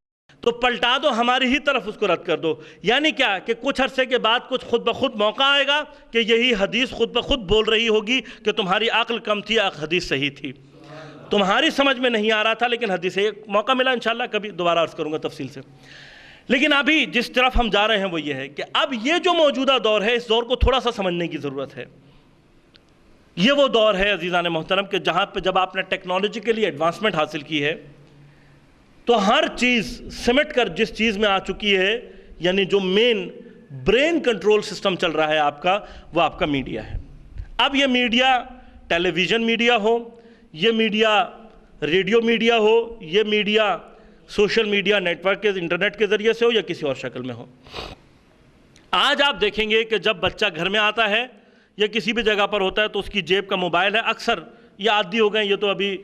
تو پلٹا دو، ہماری ہی طرف اس کو رد کر دو۔ یعنی کیا کہ کچھ عرصے کے بعد کچھ خود بخود موقع آئے گا کہ یہی حدیث خود بخود بول رہی ہوگی کہ تمہاری عقل کم تھی، حدیث صحیح تھی، تمہاری سمجھ میں نہیں آ رہا تھا لیکن حدیث ہے۔ موقع ملا انشاءاللہ کبھی دوبارہ عرض کروں گا تفصیل سے۔ لیکن ابھی جس طرف ہم جا رہے ہیں وہ یہ ہے کہ اب یہ جو موجودہ دور ہے، اس دور کو تھوڑا سا سمجھنے کی ضرورت ہے۔ یہ وہ دور ہے عزیزان محترم کہ جہاں پہ جب آپ نے ٹیکنالوجیکلی ایڈوانسمنٹ حاصل کی ہے تو ہر چیز سمٹ کر جس چیز میں آ چکی ہے، یعنی جو مین برین کنٹرول سسٹم چل رہا ہے آپ کا، وہ آپ کا میڈیا ہے۔ اب یہ میڈیا ٹیلی ویژن میڈیا ہو، یہ میڈیا ریڈیو میڈیا ہو، یہ media social media network کے انٹرنیٹ کے ذریعے سے ہو یا کسی اور شکل میں ہو۔ آج آپ دیکھیں گے کہ جب بچہ گھر میں آتا ہے یا کسی بھی جگہ پر ہوتا ہے تو اس کی جیب کا موبائل ہے۔ اکثر یہ عادی ہو گئے، یہ تو ابھی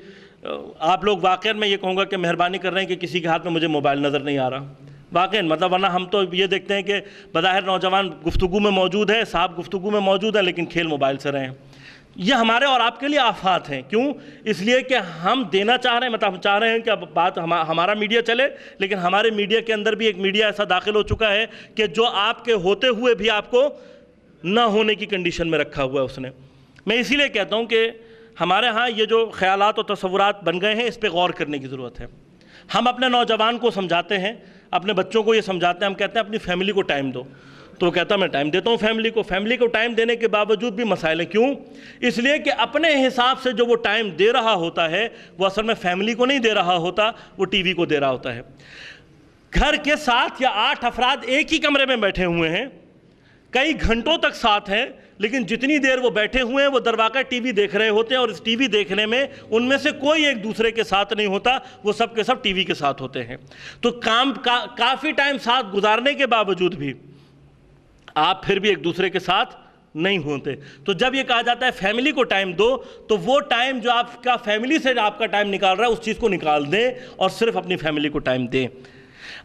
آپ لوگ واقعاً میں یہ کہوں گا کہ مہربانی کر رہے ہیں کہ کسی کے ہاتھ میں مجھے موبائل نظر نہیں آ رہا واقعاً، مطلب ورنہ ہم تو یہ دیکھتے ہیں کہ بظاہر نوجوان گفتگو میں موجود ہے، صاحب گفتگو میں موجود ہے، لیکن کھیل موبائل سے رہے ہیں۔ یہ ہمارے اور آپ کے لیے آفات ہیں۔ کیوں؟ اس لیے کہ ہم دینا چاہ رہے ہیں، مطلب ہم چاہ رہے ہیں کہ اب بات ہمارا میڈیا چلے، لیکن ہمارے میڈیا کے اندر بھی ایک میڈیا ایسا داخل ہو چکا ہے کہ جو آپ کے ہوتے ہوئے بھی آپ کو نہ ہونے کی کنڈیشن میں رکھا ہوا ہے اس نے۔ میں اسی لیے کہتا ہوں کہ ہمارے ہاں یہ جو خیالات و تصورات بن گئے ہیں اس پہ غور کرنے کی ضرورت ہے۔ ہم اپنے نوجوان کو سمجھاتے ہیں، اپنے بچوں کو یہ سمجھاتے ہیں، ہم کہتے ہیں اپنی فیملی کو ٹائم دو، تو وہ کہتا ہے میں ٹائم دیتا ہوں فیملی کو ٹائم دینے کے باوجود بھی مسائل ہیں۔ کیوں؟ اس لیے کہ اپنے حساب سے جو وہ ٹائم دے رہا ہوتا ہے وہ اصل میں فیملی کو نہیں دے رہا ہوتا، وہ ٹی وی کو دے رہا ہوتا ہے۔ گھر کے 7 یا 8 افراد ایک ہی کمرے میں بیٹھے ہوئے ہیں، کئی گھنٹوں تک ساتھ ہیں، لیکن جتنی دیر وہ بیٹھے ہوئے ہیں وہ درواقع ٹی وی دیکھ رہے ہوتے ہیں، اور اس ٹی وی دیکھنے میں ان میں سے کوئی ایک دوسرے کے ساتھ نہیں ہوتا، وہ سب کے سب ٹی وی کے ساتھ ہوتے ہیں۔ تو کافی ٹائم ساتھ گزارنے کے باوجود بھی آپ پھر بھی ایک دوسرے کے ساتھ نہیں ہوتے۔ تو جب یہ کہا جاتا ہے فیملی کو ٹائم دو، تو وہ ٹائم جو آپ کا فیملی سے آپ کا ٹائم نکال رہا ہے اس چیز کو نکال دیں اور صرف اپنی فیملی کو ٹائم دیں۔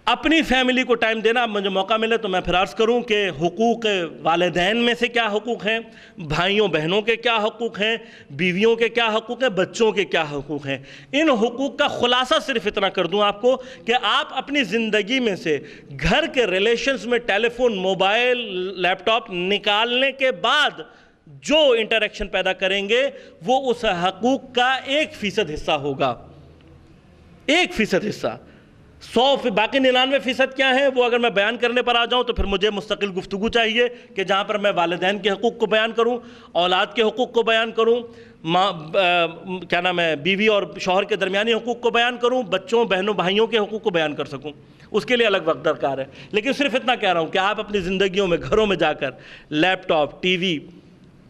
اپنی فیملی کو ٹائم دینا، مجھے موقع ملے تو میں پھر عرض کروں کہ حقوق والدین میں سے کیا حقوق ہیں، بھائیوں بہنوں کے کیا حقوق ہیں، بیویوں کے کیا حقوق ہیں، بچوں کے کیا حقوق ہیں۔ ان حقوق کا خلاصہ صرف اتنا کر دوں آپ کو کہ آپ اپنی زندگی میں سے گھر کے ریلیشنز میں ٹیلی فون، موبائل، لیپ ٹاپ نکالنے کے بعد جو انٹریکشن پیدا کریں گے وہ اس حقوق کا 1% حصہ ہوگا۔ 1% حصہ، 100 باقی 99% کیا ہے وہ اگر میں بیان کرنے پر آ جاؤں تو پھر مجھے مستقل گفتگو چاہیے کہ جہاں پر میں والدین کے حقوق کو بیان کروں، اولاد کے حقوق کو بیان کروں، بیوی اور شوہر کے درمیانی حقوق کو بیان کروں، بچوں بہنوں بھائیوں کے حقوق کو بیان کر سکوں، اس کے لیے الگ وقت درکار ہے۔ لیکن صرف اتنا کہہ رہا ہوں کہ آپ اپنی زندگیوں میں گھروں میں جا کر لیپ ٹاپ، ٹی وی،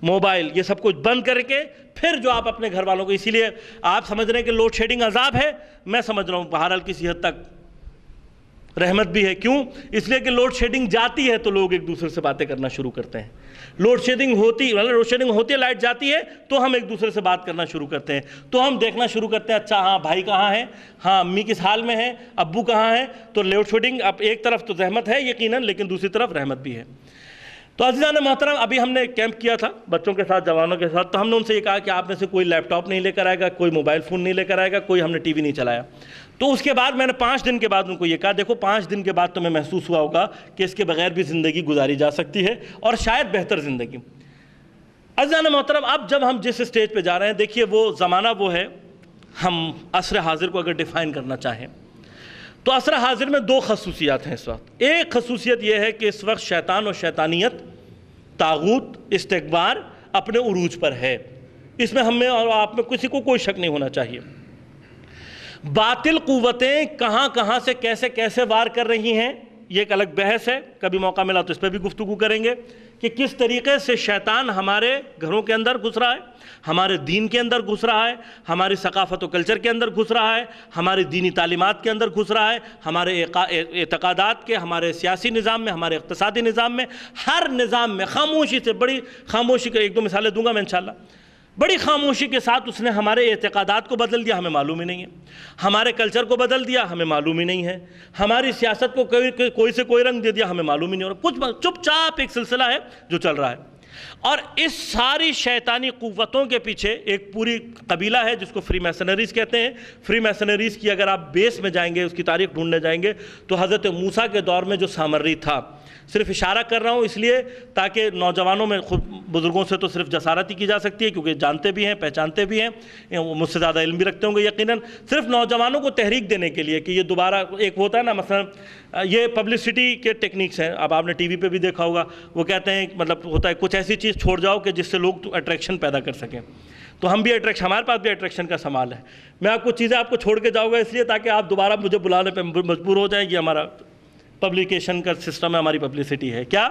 موبائل یہ سب کچھ بند کر کے پھر جو آپ اپنے گھر والوں کو، اسی لیے آپ سمجھ رہے ہیں کہ لوڈ شیڈنگ عذاب ہے، میں سمجھ رہا ہوں بہرحال کسی حد تک رحمت بھی ہے۔ کیوں؟ اس لیے کہ لوڈ شیڈنگ جاتی ہے تو لوگ ایک دوسرے سے باتیں کرنا شروع کرتے ہیں۔ لوڈ شیڈنگ ہوتی ہے، لائٹ جاتی ہے تو ہم ایک دوسرے سے بات کرنا شروع کرتے ہیں، تو ہم دیکھنا شروع کرتے ہیں اچھا ہاں بھائی کہاں ہیں، ہاں امی کس حال میں ہیں، ابو کہاں ہیں۔ تو لوڈ شیڈنگ اب ایک طرف تو زحمت ہے یقیناً، لیکن دوسری طرف رحمت بھی ہے۔ تو عزیزان محترم، ابھی ہم نے کیمپ کیا تھا بچوں کے ساتھ، جوانوں کے ساتھ، تو ہم نے ان سے یہ کہا کہ آپ میں سے کوئی لیپ ٹاپ نہیں لے کر آئے گا، کوئی موبائل فون نہیں لے کر آئے گا، کوئی ہم نے ٹی وی نہیں چلایا۔ تو اس کے بعد میں نے 5 دن کے بعد ان کو یہ کہا دیکھو 5 دن کے بعد تمہیں محسوس ہوا ہوگا کہ اس کے بغیر بھی زندگی گزاری جا سکتی ہے اور شاید بہتر زندگی۔ عزیزان محترم، اب جب ہم جس اسٹیج پہ جا رہے ہیں، دیکھیے وہ زمانہ وہ ہے، ہم عصر حاضر کو اگر ڈیفائن کرنا چاہیں تو عصر حاضر میں 2 خصوصیات ہیں اس وقت۔ ایک خصوصیت یہ ہے کہ اس وقت شیطان اور شیطانیت، طاغوت، استکبار اپنے عروج پر ہے، اس میں ہم میں اور آپ میں کسی کو کوئی شک نہیں ہونا چاہیے۔ باطل قوتیں کہاں کہاں سے کیسے کیسے وار کر رہی ہیں، یہ ایک الگ بحث ہے، کبھی موقع ملا تو اس پہ بھی گفتگو کریں گے کہ کس طریقے سے شیطان ہمارے گھروں کے اندر گھس رہا ہے، ہمارے دین کے اندر گھس رہا ہے، ہماری ثقافت و کلچر کے اندر گھس رہا ہے، ہماری دینی تعلیمات کے اندر گھس رہا ہے، ہمارے اعتقادات کے، ہمارے سیاسی نظام میں، ہمارے اقتصادی نظام میں، ہر نظام میں خاموشی سے، بڑی خاموشی کے ایک دو مثالیں دوں گا میں انشاءاللہ، بڑی خاموشی کے ساتھ اس نے ہمارے اعتقادات کو بدل دیا، ہمیں معلوم ہی نہیں ہے، ہمارے کلچر کو بدل دیا، ہمیں معلوم ہی نہیں ہے، ہماری سیاست کو کوئی سے کوئی رنگ دے دیا، ہمیں معلوم ہی نہیں ہو رہا، کچھ چپ چاپ ایک سلسلہ ہے جو چل رہا ہے۔ اور اس ساری شیطانی قوتوں کے پیچھے ایک پوری قبیلہ ہے جس کو فری میسنریز کہتے ہیں۔ فری میسنریز کی اگر آپ بیس میں جائیں گے، اس کی تاریخ ڈھونڈنے جائیں گے تو حضرت موسیٰ کے دور میں جو سامری تھا، صرف اشارہ کر رہا ہوں اس لیے تاکہ نوجوانوں میں، خود بزرگوں سے تو صرف جسارت ہی کی جا سکتی ہے کیونکہ جانتے بھی ہیں، پہچانتے بھی ہیں، وہ مجھ سے زیادہ علم بھی رکھتے ہوں گے یقیناً، صرف نوجوانوں کو تحریک دینے کے لیے کہ یہ دوبارہ ایک ہوتا ہے نا، مثلا یہ پبلسٹی کے ٹیکنیکس ہیں، اب آپ نے ٹی وی پہ بھی دیکھا ہوگا، وہ کہتے ہیں مطلب ہوتا ہے کچھ ایسی چیز چھوڑ جاؤ کہ جس سے لوگ اٹریکشن پیدا کر سکیں، تو ہم بھی ہمارے پاس بھی اٹریکشن کا سمال ہے، میں آپ کو چیزیں آپ کو چھوڑ کے جاؤں گا اس لیے تاکہ آپ دوبارہ مجھے بلانے پہ مجبور ہو جائیں، یہ ہمارا پبلیکیشن کا سسٹم ہے، ہماری پبلسٹی ہے کیا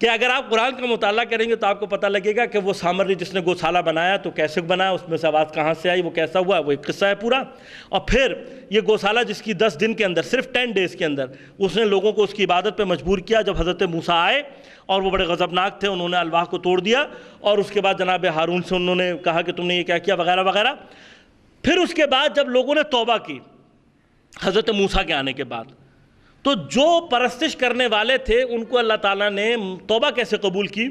کہ اگر آپ قرآن کا مطالعہ کریں گے تو آپ کو پتہ لگے گا کہ وہ سامری جس نے گوشالہ بنایا تو کیسے بنایا، اس میں سے آواز کہاں سے آئی، وہ کیسا ہوا، وہ ایک قصہ ہے پورا۔ اور پھر یہ گوشالہ جس کی 10 دن کے اندر، صرف 10 ڈیز کے اندر اس نے لوگوں کو اس کی عبادت پہ مجبور کیا، جب حضرت موسیٰ آئے اور وہ بڑے غضبناک تھے، انہوں نے الواح کو توڑ دیا اور اس کے بعد جناب ہارون سے انہوں نے کہا کہ تم نے یہ کیا کیا وغیرہ وغیرہ۔ پھر اس کے بعد جب لوگوں نے توبہ کی حضرت موسیٰ کے آنے کے بعد، تو جو پرستش کرنے والے تھے ان کو اللہ تعالیٰ نے توبہ کیسے قبول کی؟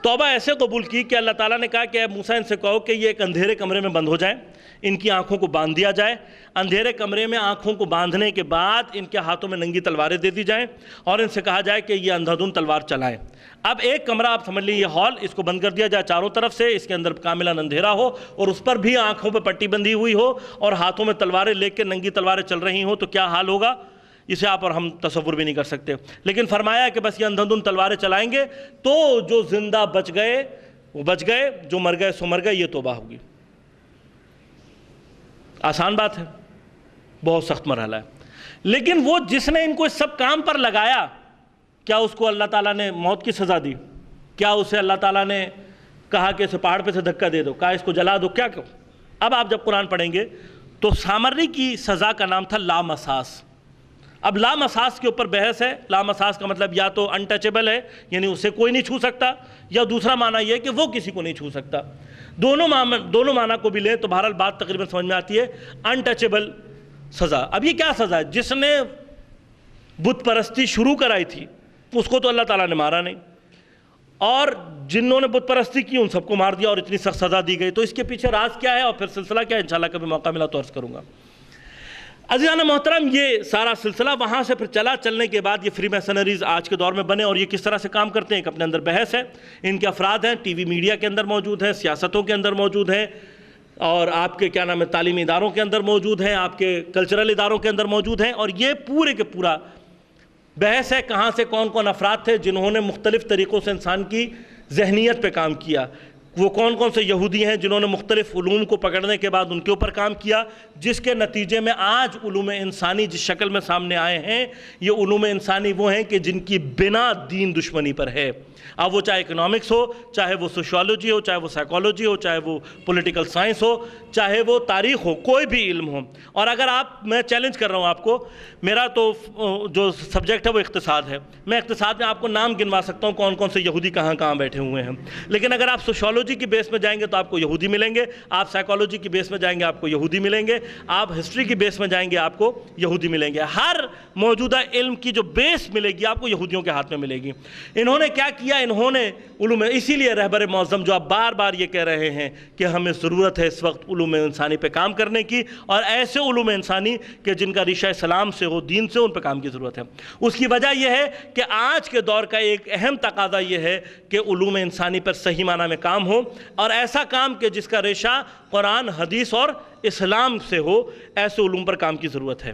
توبہ ایسے قبول کی کہ اللہ تعالیٰ نے کہا کہ اے موسیٰ ان سے کہو کہ یہ ایک اندھیرے کمرے میں بند ہو جائیں، ان کی آنکھوں کو باندھ دیا جائے، اندھیرے کمرے میں آنکھوں کو باندھنے کے بعد ان کے ہاتھوں میں ننگی تلواریں دے دی جائیں اور ان سے کہا جائے کہ یہ اندھادھند تلوار چلائیں۔ اب ایک کمرہ آپ سمجھ لیں، یہ ہال، اس کو بند کر دیا جائے چاروں طرف سے، اس کے اندر کاملاً اندھیرا ہو اور اس پر بھی آنکھوں پہ پٹی بندھی ہوئی ہو اور ہاتھوں میں تلواریں لے کے ننگی تلواریں چل رہی ہوں، تو کیا حال ہوگا اسے آپ اور ہم تصور بھی نہیں کر سکتے۔ لیکن فرمایا کہ بس یہ اندھادھند تلواریں چلائیں گے تو جو زندہ بچ گئے وہ بچ گئے، جو مر گئے سو مر گئے، یہ توبہ ہوگی۔ آسان بات ہے، بہت سخت مرحلہ ہے، لیکن وہ جس نے ان کو اس سب کام پر لگایا، کیا اس کو اللہ تعالیٰ نے موت کی سزا دی؟ کیا اسے اللہ تعالیٰ نے کہا کہ اسے پہاڑ پہ سے دھکا دے دو، کہا اس کو جلا دو، کیا کہو؟ اب آپ جب قرآن پڑھیں گے تو سامری کی سزا کا نام تھا لامساس۔ اب لامساس کے اوپر بحث ہے۔ لامساس کا مطلب یا تو انٹچیبل ہے، یعنی اسے کوئی نہیں چھو سکتا، یا دوسرا معنی یہ کہ وہ کسی کو نہیں چھو سکتا۔ دونوں معنی کو بھی لیں تو بہرحال بات تقریباً سمجھ میں آتی ہے۔ انٹچیبل سزا، اب یہ کیا سزا ہے؟ جس نے بت پرستی شروع کرائی تھی اس کو تو اللہ تعالیٰ نے مارا نہیں، اور جنہوں نے بت پرستی کی ان سب کو مار دیا اور اتنی سخت سزا دی گئی۔ تو اس کے پیچھے راز کیا ہے اور پھر سلسلہ کیا ہے، انشاءاللہ کبھی موقع ملا تو عرض کروں گا۔ عزیزان محترم، یہ سارا سلسلہ وہاں سے پھر چلنے کے بعد یہ فری میسنریز آج کے دور میں بنے اور یہ کس طرح سے کام کرتے ہیں، ایک اپنے اندر بحث ہے۔ ان کے افراد ہیں، ٹی وی میڈیا کے اندر موجود ہیں، سیاستوں کے اندر موجود ہیں، اور آپ کے کیا نام ہے تعلیمی اداروں کے اندر موجود ہیں، آپ کے کلچرل اداروں کے اندر موجود ہیں، اور یہ پورے کے پورا بحث ہے کہاں سے کون کون افراد تھے جنہوں نے مختلف طریقوں سے انسان کی ذہنیت پہ کام کیا۔ وہ کون کون سے یہودی ہیں جنہوں نے مختلف علوم کو پکڑنے کے بعد ان کے اوپر کام کیا، جس کے نتیجے میں آج علوم انسانی جس شکل میں سامنے آئے ہیں، یہ علوم انسانی وہ ہیں کہ جن کی بنا دین دشمنی پر ہے۔ اب وہ چاہے اکنامکس ہو، چاہے وہ سوشیولوجی ہو، چاہے وہ سائیکالوجی ہو، چاہے وہ پولیٹیکل سائنس ہو، چاہے وہ تاریخ ہو، کوئی بھی علم ہو۔ اور اگر میں چیلنج کر رہا ہوں آپ کو، میرا تو جو سبجیکٹ ہے وہ اقتصاد ہے، میں اقتصاد میں آپ کو نام گنوا سکتا ہوں کون کون سے یہودی کہاں کہاں بیٹھے ہوئے ہیں، لیکن اگر آپ سوشیولوجی کی بیس میں جائیں گے تو آپ کو یہودی ملیں گے، آپ سائیکالوجی کی بیس میں جائیں گے آپ کو یہودی ملیں گے، آپ ہسٹری کی بیس میں جائیں گے آپ کو یہودی ملیں گے۔ ہر موجودہ علم کی جو بیس ملے گی آپ کو یہودیوں کے ہاتھ میں ملے گی۔ انہوں نے کیا کیا؟ انہوں نے علوم، اسی لیے رہبر معظم جو آپ بار بار یہ کہہ رہے ہیں کہ ہمیں ضرورت ہے اس وقت علوم انسانی پہ کام کرنے کی، اور ایسے علوم انسانی کہ جن کا ریشہ اسلام سے ہو، دین سے، ان پہ کام کی ضرورت ہے۔ اس کی وجہ یہ ہے کہ آج کے دور کا ایک اہم تقاضا یہ ہے کہ علوم انسانی پر صحیح معنی میں کام ہو، اور ایسا کام کہ جس کا ریشہ قرآن، حدیث اور اسلام سے ہو، ایسے علوم پر کام کی ضرورت ہے۔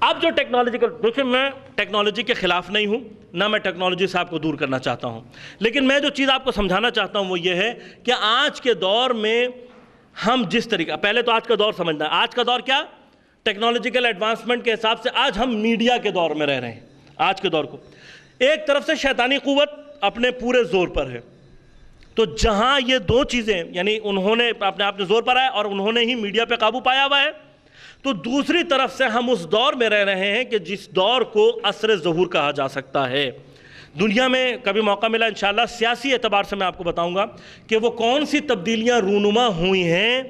اب جو ٹیکنالوجیکل، دیکھیں میں ٹیکنالوجی کے خلاف نہیں ہوں، نہ میں ٹیکنالوجی سے آپ کو دور کرنا چاہتا ہوں، لیکن میں جو چیز آپ کو سمجھانا چاہتا ہوں وہ یہ ہے کہ آج کے دور میں ہم جس طریقہ، پہلے تو آج کا دور سمجھنا ہے، آج کا دور کیا؟ ٹیکنالوجیکل ایڈوانسمنٹ کے حساب سے آج ہم میڈیا کے دور میں رہ رہے ہیں۔ آج کے دور کو ایک طرف سے شیطانی قوت اپنے پورے زور پر ہے، تو جہاں یہ دو چیزیں، یعنی انہوں نے اپنے آپ نے زور پر آیا اور انہوں نے ہی میڈیا پہ قابو پایا ہوا ہے، تو دوسری طرف سے ہم اس دور میں رہ رہے ہیں کہ جس دور کو عصر ظہور کہا جا سکتا ہے۔ دنیا میں کبھی موقع ملا انشاءاللہ سیاسی اعتبار سے میں آپ کو بتاؤں گا کہ وہ کون سی تبدیلیاں رونما ہوئی ہیں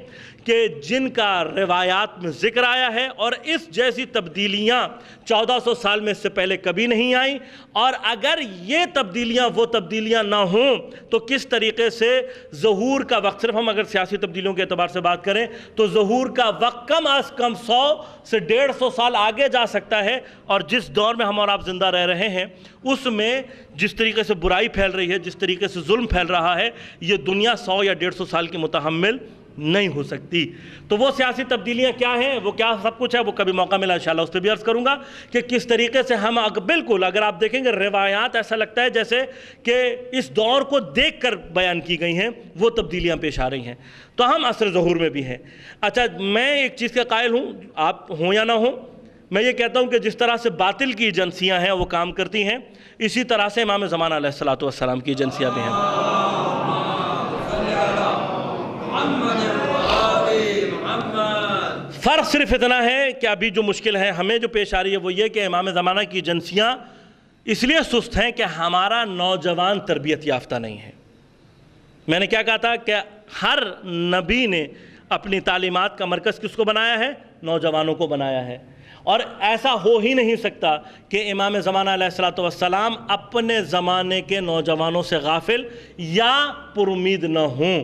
کہ جن کا روایات میں ذکر آیا ہے، اور اس جیسی تبدیلیاں 1400 سال میں اس سے پہلے کبھی نہیں آئیں، اور اگر یہ تبدیلیاں وہ تبدیلیاں نہ ہوں تو کس طریقے سے ظہور کا وقت، صرف ہم اگر سیاسی تبدیلیوں کے اعتبار سے بات کریں تو ظہور کا وقت کم از کم 100 سے 150 سال آگے جا سکتا ہے، اور جس دور میں ہم اور آپ زندہ رہ رہے ہیں اس میں جس طریقے سے برائی پھیل رہی ہے، جس طریقے سے ظلم پھیل رہا ہے، یہ دنیا 100 یا 150 سال کی متحمل نہیں ہو سکتی۔ تو وہ سیاسی تبدیلیاں کیا ہیں، وہ کیا سب کچھ ہے، وہ کبھی موقع ملا انشاءاللہ اس پہ بھی عرض کروں گا کہ کس طریقے سے ہم بالکل، اگر آپ دیکھیں گے روایات ایسا لگتا ہے جیسے کہ اس دور کو دیکھ کر بیان کی گئی ہیں، وہ تبدیلیاں پیش آ رہی ہیں، تو ہم عصر ظہور میں بھی ہیں۔ اچھا، میں ایک چیز کا قائل ہوں، آپ ہوں یا نہ ہوں، میں یہ کہتا ہوں کہ جس طرح سے باطل کی ایجنسیاں ہیں وہ کام کرتی ہیں، اسی طرح سے امام زمانہ علیہ السلام کی ایجنسیاں بھی ہیں۔ فرق صرف اتنا ہے کہ ابھی جو مشکل ہے ہمیں جو پیش آ رہی ہے وہ یہ کہ امام زمانہ کی ایجنسیاں اس لیے سست ہیں کہ ہمارا نوجوان تربیت یافتہ نہیں ہے۔ میں نے کیا کہا تھا کہ ہر نبی نے اپنی تعلیمات کا مرکز کس کو بنایا ہے؟ نوجوانوں کو بنایا ہے، اور ایسا ہو ہی نہیں سکتا کہ امام زمانہ علیہ السلام اپنے زمانے کے نوجوانوں سے غافل یا پر امید نہ ہوں۔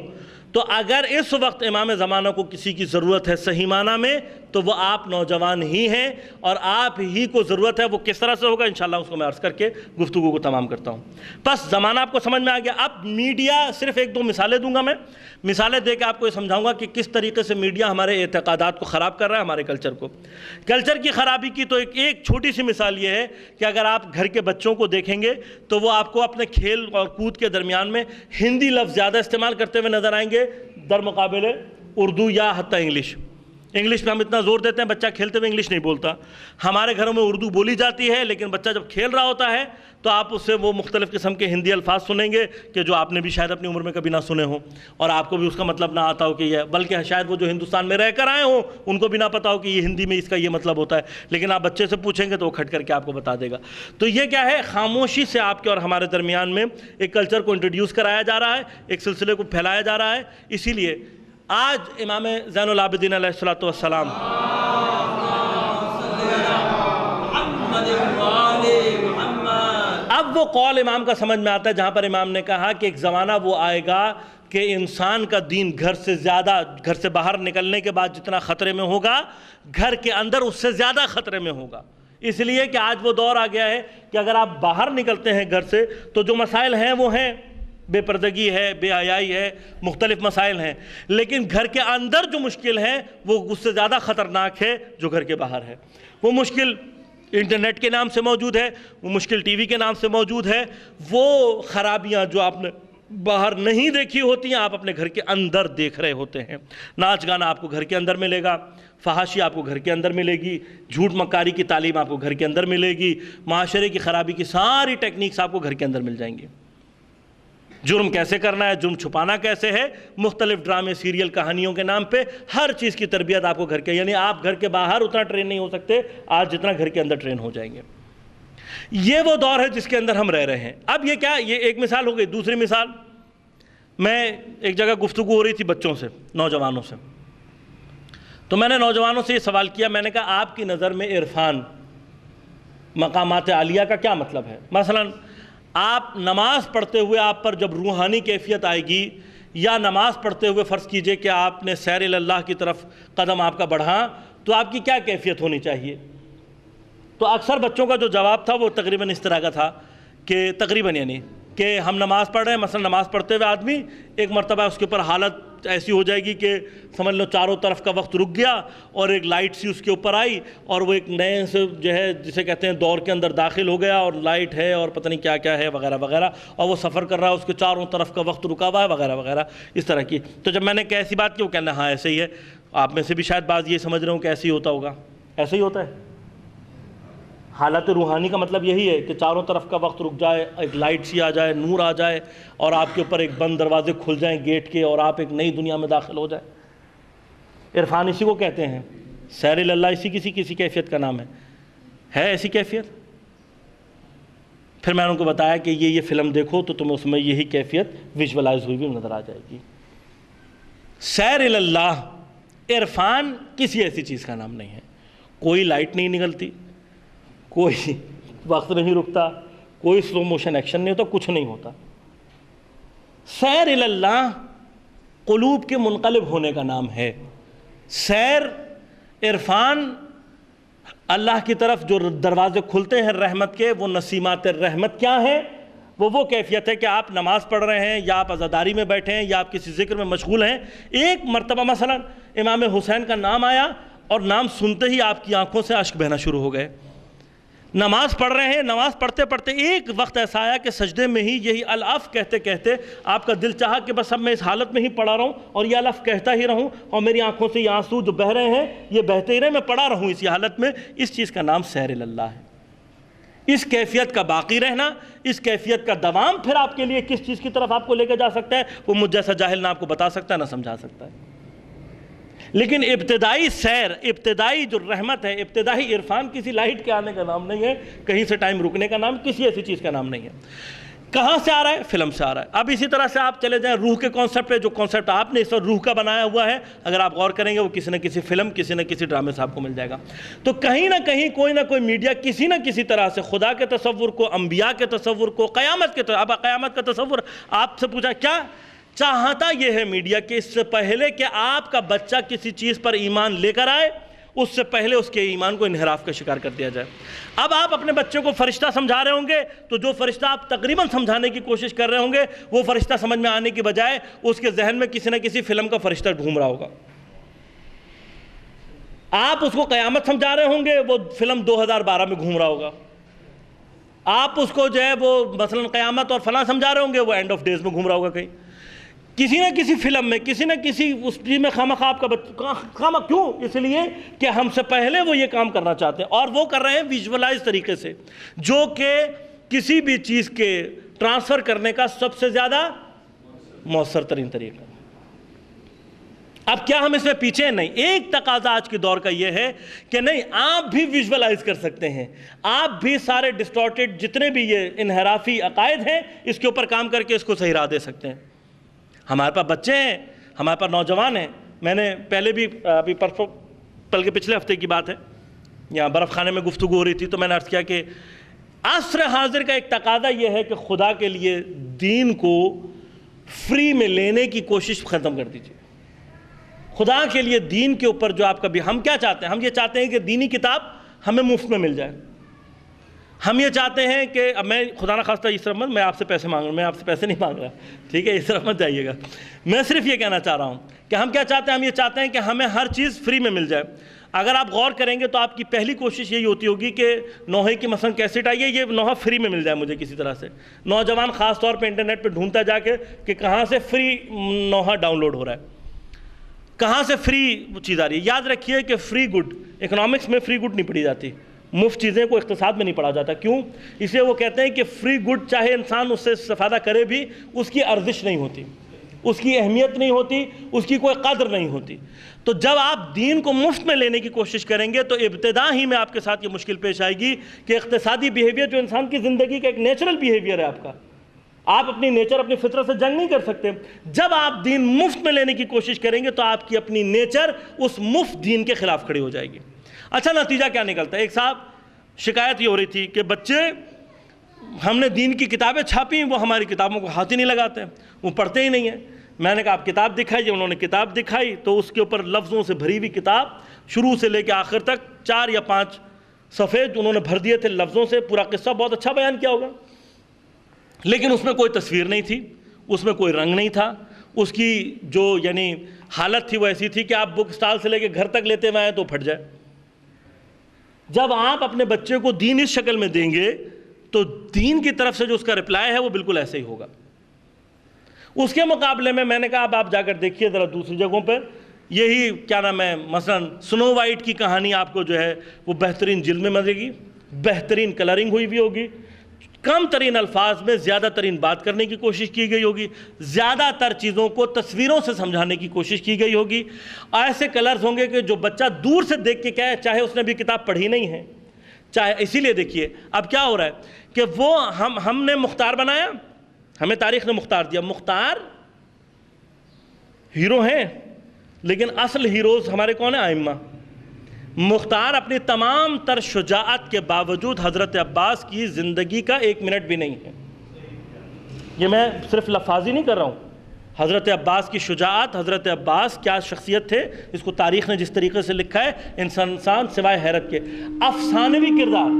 تو اگر اس وقت امام زمانہ کو کسی کی ضرورت ہے صحیح معنی میں تو وہ آپ نوجوان ہی ہیں، اور آپ ہی کو ضرورت ہے۔ وہ کس طرح سے ہوگا انشاءاللہ اس کو میں عرض کر کے گفتگو کو تمام کرتا ہوں۔ بس زمانہ آپ کو سمجھ میں آ گیا۔ اب میڈیا، صرف ایک دو مثالیں دوں گا، میں مثالیں دے کے آپ کو یہ سمجھاؤں گا کہ کس طریقے سے میڈیا ہمارے اعتقادات کو خراب کر رہا ہے، ہمارے کلچر کو۔ کلچر کی خرابی کی تو ایک چھوٹی سی مثال یہ ہے کہ اگر آپ گھر کے بچوں کو دیکھیں گے تو وہ آپ کو اپنے کھیل اور کود کے درمیان میں ہندی لفظ زیادہ استعمال کرتے ہوئے نظر آئیں گے در مقابل اردو یا حتیٰ انگلش پہ ہم اتنا زور دیتے ہیں، بچہ کھیلتے ہوئے انگلش نہیں بولتا۔ ہمارے گھروں میں اردو بولی جاتی ہے، لیکن بچہ جب کھیل رہا ہوتا ہے تو آپ اس سے وہ مختلف قسم کے ہندی الفاظ سنیں گے کہ جو آپ نے بھی شاید اپنی عمر میں کبھی نہ سنے ہوں، اور آپ کو بھی اس کا مطلب نہ آتا ہو کہ یہ، بلکہ شاید وہ جو ہندوستان میں رہ کر آئے ہوں ان کو بھی نہ پتا ہو کہ یہ ہندی میں اس کا یہ مطلب ہوتا ہے، لیکن آپ بچے سے پوچھیں گے تو وہ کھٹ کر کے آپ کو بتا دے گا۔ تو یہ کیا ہے؟ خاموشی سے آپ کے اور ہمارے درمیان میں ایک کلچر کو انٹروڈیوس کرایا جا رہا ہے، ایک سلسلے کو پھیلایا جا رہا ہے۔ اسی لیے آج امام زین العابدین علیہ السلام اب وہ قول امام کا سمجھ میں آتا ہے جہاں پر امام نے کہا کہ ایک زمانہ وہ آئے گا کہ انسان کا دین گھر سے باہر نکلنے کے بعد جتنا خطرے میں ہوگا، گھر کے اندر اس سے زیادہ خطرے میں ہوگا، اس لیے کہ آج وہ دور آ گیا ہے کہ اگر آپ باہر نکلتے ہیں گھر سے تو جو مسائل ہیں وہ ہیں، بے پردگی ہے، بے حیائی ہے، مختلف مسائل ہیں، لیکن گھر کے اندر جو مشکل ہے وہ اس سے زیادہ خطرناک ہے جو گھر کے باہر ہے۔ وہ مشکل انٹرنیٹ کے نام سے موجود ہے، وہ مشکل ٹی وی کے نام سے موجود ہے، وہ خرابیاں جو آپ نے باہر نہیں دیکھی ہوتی ہیں آپ اپنے گھر کے اندر دیکھ رہے ہوتے ہیں۔ ناچ گانا آپ کو گھر کے اندر ملے گا، فحاشی آپ کو گھر کے اندر ملے گی، جھوٹ مکاری کی تعلیم آپ کو گھر کے اندر ملے گی، معاشرے کی خرابی کی ساری ٹیکنیکس آپ کو گھر کے اندر مل جائیں گی۔ جرم کیسے کرنا ہے، جرم چھپانا کیسے ہے، مختلف ڈرامے، سیریل، کہانیوں کے نام پہ ہر چیز کی تربیت آپ کو گھر کے، یعنی آپ گھر کے باہر اتنا ٹرین نہیں ہو سکتے آج جتنا گھر کے اندر ٹرین ہو جائیں گے۔ یہ وہ دور ہے جس کے اندر ہم رہ رہے ہیں۔ اب یہ کیا، یہ ایک مثال ہو گئی۔ دوسری مثال، میں ایک جگہ گفتگو ہو رہی تھی بچوں سے، نوجوانوں سے، تو میں نے نوجوانوں سے یہ سوال کیا، میں نے کہا آپ کی نظر میں عرفان، مقامات عالیہ کا کیا مطلب ہے؟ مثلاً آپ نماز پڑھتے ہوئے آپ پر جب روحانی کیفیت آئے گی، یا نماز پڑھتے ہوئے فرض کیجئے کہ آپ نے سیر اللہ کی طرف قدم آپ کا بڑھا، تو آپ کی کیا کیفیت ہونی چاہیے؟ تو اکثر بچوں کا جو جواب تھا وہ تقریباً اس طرح کا تھا کہ تقریباً یعنی کہ ہم نماز پڑھ رہے ہیں، مثلا نماز پڑھتے ہوئے آدمی ایک مرتبہ اس کے اوپر حالت ایسی ہو جائے گی کہ سمجھ لو چاروں طرف کا وقت رک گیا اور ایک لائٹ سی اس کے اوپر آئی اور وہ ایک نئے سے جو ہے جسے کہتے ہیں دور کے اندر داخل ہو گیا اور لائٹ ہے اور پتہ نہیں کیا کیا ہے وغیرہ وغیرہ، اور وہ سفر کر رہا ہے، اس کے چاروں طرف کا وقت رکا ہوا ہے وغیرہ وغیرہ اس طرح کی۔ تو جب میں نے کہا ایسی بات کی، وہ کہنا ہاں ایسے ہی ہے۔ آپ میں سے بھی شاید بعض یہ سمجھ رہے ہوں کہ ایسے ہی ہوتا ہوگا، ایسے ہی ہوتا ہے۔ حالت روحانی کا مطلب یہی ہے کہ چاروں طرف کا وقت رک جائے، ایک لائٹ سی آ جائے، نور آ جائے اور آپ کے اوپر ایک بند دروازے کھل جائیں گیٹ کے اور آپ ایک نئی دنیا میں داخل ہو جائے۔ عرفان اسی کو کہتے ہیں، سیر اللہ اسی کسی کیفیت کا نام ہے ایسی کیفیت؟ پھر میں نے ان کو بتایا کہ یہ فلم دیکھو تو تمہیں اس میں یہی کیفیت ویژولائز ہوئی بھی نظر آ جائے گی۔ سیر اللہ، عرفان کسی ایسی چیز کا نام نہیں ہے۔ کوئی لائٹ نہیں نکلتی، کوئی وقت نہیں رکتا، کوئی سلو موشن ایکشن نہیں ہوتا، کچھ نہیں ہوتا۔ سیر اللہ قلوب کے منقلب ہونے کا نام ہے۔ سیر، عرفان، اللہ کی طرف جو دروازے کھلتے ہیں رحمت کے، وہ نسیمات رحمت کیا ہیں؟ وہ کیفیت ہے کہ آپ نماز پڑھ رہے ہیں یا آپ عزاداری میں بیٹھے ہیں یا آپ کسی ذکر میں مشغول ہیں، ایک مرتبہ مثلا امام حسین کا نام آیا اور نام سنتے ہی آپ کی آنکھوں سے اشک بہنا شروع ہو گئے۔ نماز پڑھ رہے ہیں، نماز پڑھتے پڑھتے ایک وقت ایسا آیا کہ سجدے میں ہی یہی الف کہتے کہتے آپ کا دل چاہا کہ بس اب میں اس حالت میں ہی پڑا رہوں اور یہ الف کہتا ہی رہوں اور میری آنکھوں سے یہ آنسو جو بہہ رہے ہیں یہ بہتے ہی رہے، میں پڑا رہوں اسی حالت میں۔ اس چیز کا نام سیر اللہ ہے۔ اس کیفیت کا باقی رہنا، اس کیفیت کا دوام پھر آپ کے لیے کس چیز کی طرف آپ کو لے کے جا سکتا ہے، وہ مجھ جیسا جاہل نہ آپ کو بتا سکتا ہے نہ سمجھا سکتا ہے۔ لیکن ابتدائی سیر، ابتدائی جو رحمت ہے، ابتدائی عرفان کسی لائٹ کے آنے کا نام نہیں ہے، کہیں سے ٹائم رکنے کا نام، کسی ایسی چیز کا نام نہیں ہے۔ کہاں سے آ رہا ہے؟ فلم سے آ رہا ہے۔ اب اسی طرح سے آپ چلے جائیں روح کے کانسیپٹ پہ، جو کانسیپٹ آپ نے اس وقت روح کا بنایا ہوا ہے، اگر آپ غور کریں گے وہ کسی نہ کسی فلم، کسی نہ کسی ڈرامے سے آپ کو مل جائے گا۔ تو کہیں نہ کہیں کوئی نہ کوئی میڈیا کسی نہ کسی طرح سے خدا کے تصور کو، انبیاء کے تصور کو، قیامت کا تصور آپ سے پوچھا کیا چاہتا یہ ہے میڈیا کہ اس سے پہلے کہ آپ کا بچہ کسی چیز پر ایمان لے کر آئے، اس سے پہلے اس کے ایمان کو انحراف کا شکار کر دیا جائے۔ اب آپ اپنے بچے کو فرشتہ سمجھا رہے ہوں گے تو جو فرشتہ آپ تقریباً سمجھانے کی کوشش کر رہے ہوں گے وہ فرشتہ سمجھ میں آنے کی بجائے اس کے ذہن میں کسی نہ کسی فلم کا فرشتہ گھوم رہا ہوگا۔ آپ اس کو قیامت سمجھا رہے ہوں گے، وہ فلم 2012 میں گھوم رہا ہوگا۔ آپ اس کو جو ہے وہ مثلا قیامت اور فلاں سمجھا رہے ہوں گے، وہ اینڈ آف ڈیز میں گھوم رہا ہوگا کہیں۔ کسی نہ کسی فلم میں، کسی نہ کسی اس چیز میں خامخواہ آپ کا بچہ کیوں؟ اس لیے کہ ہم سے پہلے وہ یہ کام کرنا چاہتے ہیں اور وہ کر رہے ہیں ویژولائز طریقے سے، جو کہ کسی بھی چیز کے ٹرانسفر کرنے کا سب سے زیادہ مؤثر ترین طریقہ۔ اب کیا ہم اس میں پیچھے ہیں؟ نہیں۔ ایک تقاضا آج کے دور کا یہ ہے کہ نہیں، آپ بھی ویژولائز کر سکتے ہیں، آپ بھی سارے ڈسٹورٹڈ جتنے بھی یہ انحرافی عقائد ہیں اس کے اوپر کام کر کے اس کو صحیح راہ دے سکتے ہیں۔ ہمارے پاس بچے ہیں، ہمارے پاس نوجوان ہیں۔ میں نے پہلے بھی ابھی پرسوں بلکہ پچھلے ہفتے کی بات ہے، یہاں برف خانے میں گفتگو ہو رہی تھی تو میں نے عرض کیا کہ عصر حاضر کا ایک تقاضا یہ ہے کہ خدا کے لیے دین کو فری میں لینے کی کوشش ختم کر دیجیے۔ خدا کے لیے دین کے اوپر جو آپ کا بھی، ہم کیا چاہتے ہیں؟ ہم یہ چاہتے ہیں کہ دینی کتاب ہمیں مفت میں مل جائے۔ ہم یہ چاہتے ہیں کہ اب میں خدا نہ خواستہ اس طرح مت میں آپ سے پیسے مانگ رہا ہوں، میں آپ سے پیسے نہیں مانگ رہا، ٹھیک ہے، اس طرح مت جائیے گا۔ میں صرف یہ کہنا چاہ رہا ہوں کہ ہم کیا چاہتے ہیں؟ ہم یہ چاہتے ہیں کہ ہمیں ہر چیز فری میں مل جائے۔ اگر آپ غور کریں گے تو آپ کی پہلی کوشش یہی ہوتی ہوگی کہ نوحے کی مثلا کیسٹ آئیے، یہ نوحہ فری میں مل جائے مجھے کسی طرح سے۔ نوجوان خاص طور پہ انٹرنیٹ پہ ڈھونڈتا جا کے کہ کہاں سے فری نوحہ ڈاؤن لوڈ ہو رہا ہے، کہاں سے فری چیز آ رہی ہے۔ یاد رکھیے کہ فری گڈ، اکنامکس میں فری گڈ نہیں پڑھی جاتی، مفت چیزیں کو اقتصاد میں نہیں پڑھا جاتا۔ کیوں؟ اس لیے وہ کہتے ہیں کہ فری گڈ چاہے انسان اس سے استفادہ کرے بھی اس کی ارزش نہیں ہوتی، اس کی اہمیت نہیں ہوتی، اس کی کوئی قدر نہیں ہوتی۔ تو جب آپ دین کو مفت میں لینے کی کوشش کریں گے تو ابتدا ہی میں آپ کے ساتھ یہ مشکل پیش آئے گی کہ اقتصادی بیہیویئر جو انسان کی زندگی کا ایک نیچرل بیہیویئر ہے آپ اپنی نیچر، اپنی فطرت سے جنگ نہیں کر سکتے۔ جب آپ دین مفت میں لینے کی کوشش کریں گے تو آپ کی اپنی نیچر اس مفت دین کے خلاف کھڑی ہو جائے گی۔ اچھا نتیجہ کیا نکلتا ہے؟ ایک صاحب شکایت یہ ہو رہی تھی کہ بچے، ہم نے دین کی کتابیں چھاپی، وہ ہماری کتابوں کو ہاتھ ہی نہیں لگاتے، وہ پڑھتے ہی نہیں ہیں۔ میں نے کہا آپ کتاب دکھائیے، انہوں نے کتاب دکھائی تو اس کے اوپر لفظوں سے بھری ہوئی کتاب، شروع سے لے کے آخر تک 4 یا 5 صفحے انہوں نے بھر دیے تھے لفظوں سے، پورا قصہ بہت اچھا بیان کیا ہوگا، لیکن اس میں کوئی تصویر نہیں تھی، اس میں کوئی رنگ نہیں تھا، اس کی جو یعنی حالت تھی وہ ایسی تھی کہ آپ بک اسٹال سے لے کے گھر تک لیتے ہوئے آئیں تو پھٹ جائے۔ جب آپ اپنے بچے کو دین اس شکل میں دیں گے تو دین کی طرف سے جو اس کا رپلائی ہے وہ بالکل ایسے ہی ہوگا۔ اس کے مقابلے میں نے کہا اب آپ جا کر دیکھیے ذرا دوسری جگہوں پر، یہی کیا نام ہے، مثلا سنو وائٹ کی کہانی آپ کو جو ہے وہ بہترین جلد میں ملے گی، بہترین کلرنگ ہوئی بھی ہوگی، کم ترین الفاظ میں زیادہ ترین بات کرنے کی کوشش کی گئی ہوگی، زیادہ تر چیزوں کو تصویروں سے سمجھانے کی کوشش کی گئی ہوگی، ایسے کلرز ہوں گے کہ جو بچہ دور سے دیکھ کے کہے چاہے اس نے بھی کتاب پڑھی نہیں ہے، چاہے اسی لیے دیکھیے اب کیا ہو رہا ہے کہ وہ ہم نے مختار بنایا، ہمیں تاریخ نے مختار دیا، مختار ہیرو ہیں لیکن اصل ہیروز ہمارے کون ہیں؟ ائمہ۔ مختار اپنی تمام تر شجاعت کے باوجود حضرت عباس کی زندگی کا 1 منٹ بھی نہیں ہے۔ یہ میں صرف لفاظی نہیں کر رہا ہوں، حضرت عباس کی شجاعت، حضرت عباس کیا شخصیت تھے، اس کو تاریخ نے جس طریقے سے لکھا ہے، انسان سوائے حیرت کے۔ افسانوی کردار،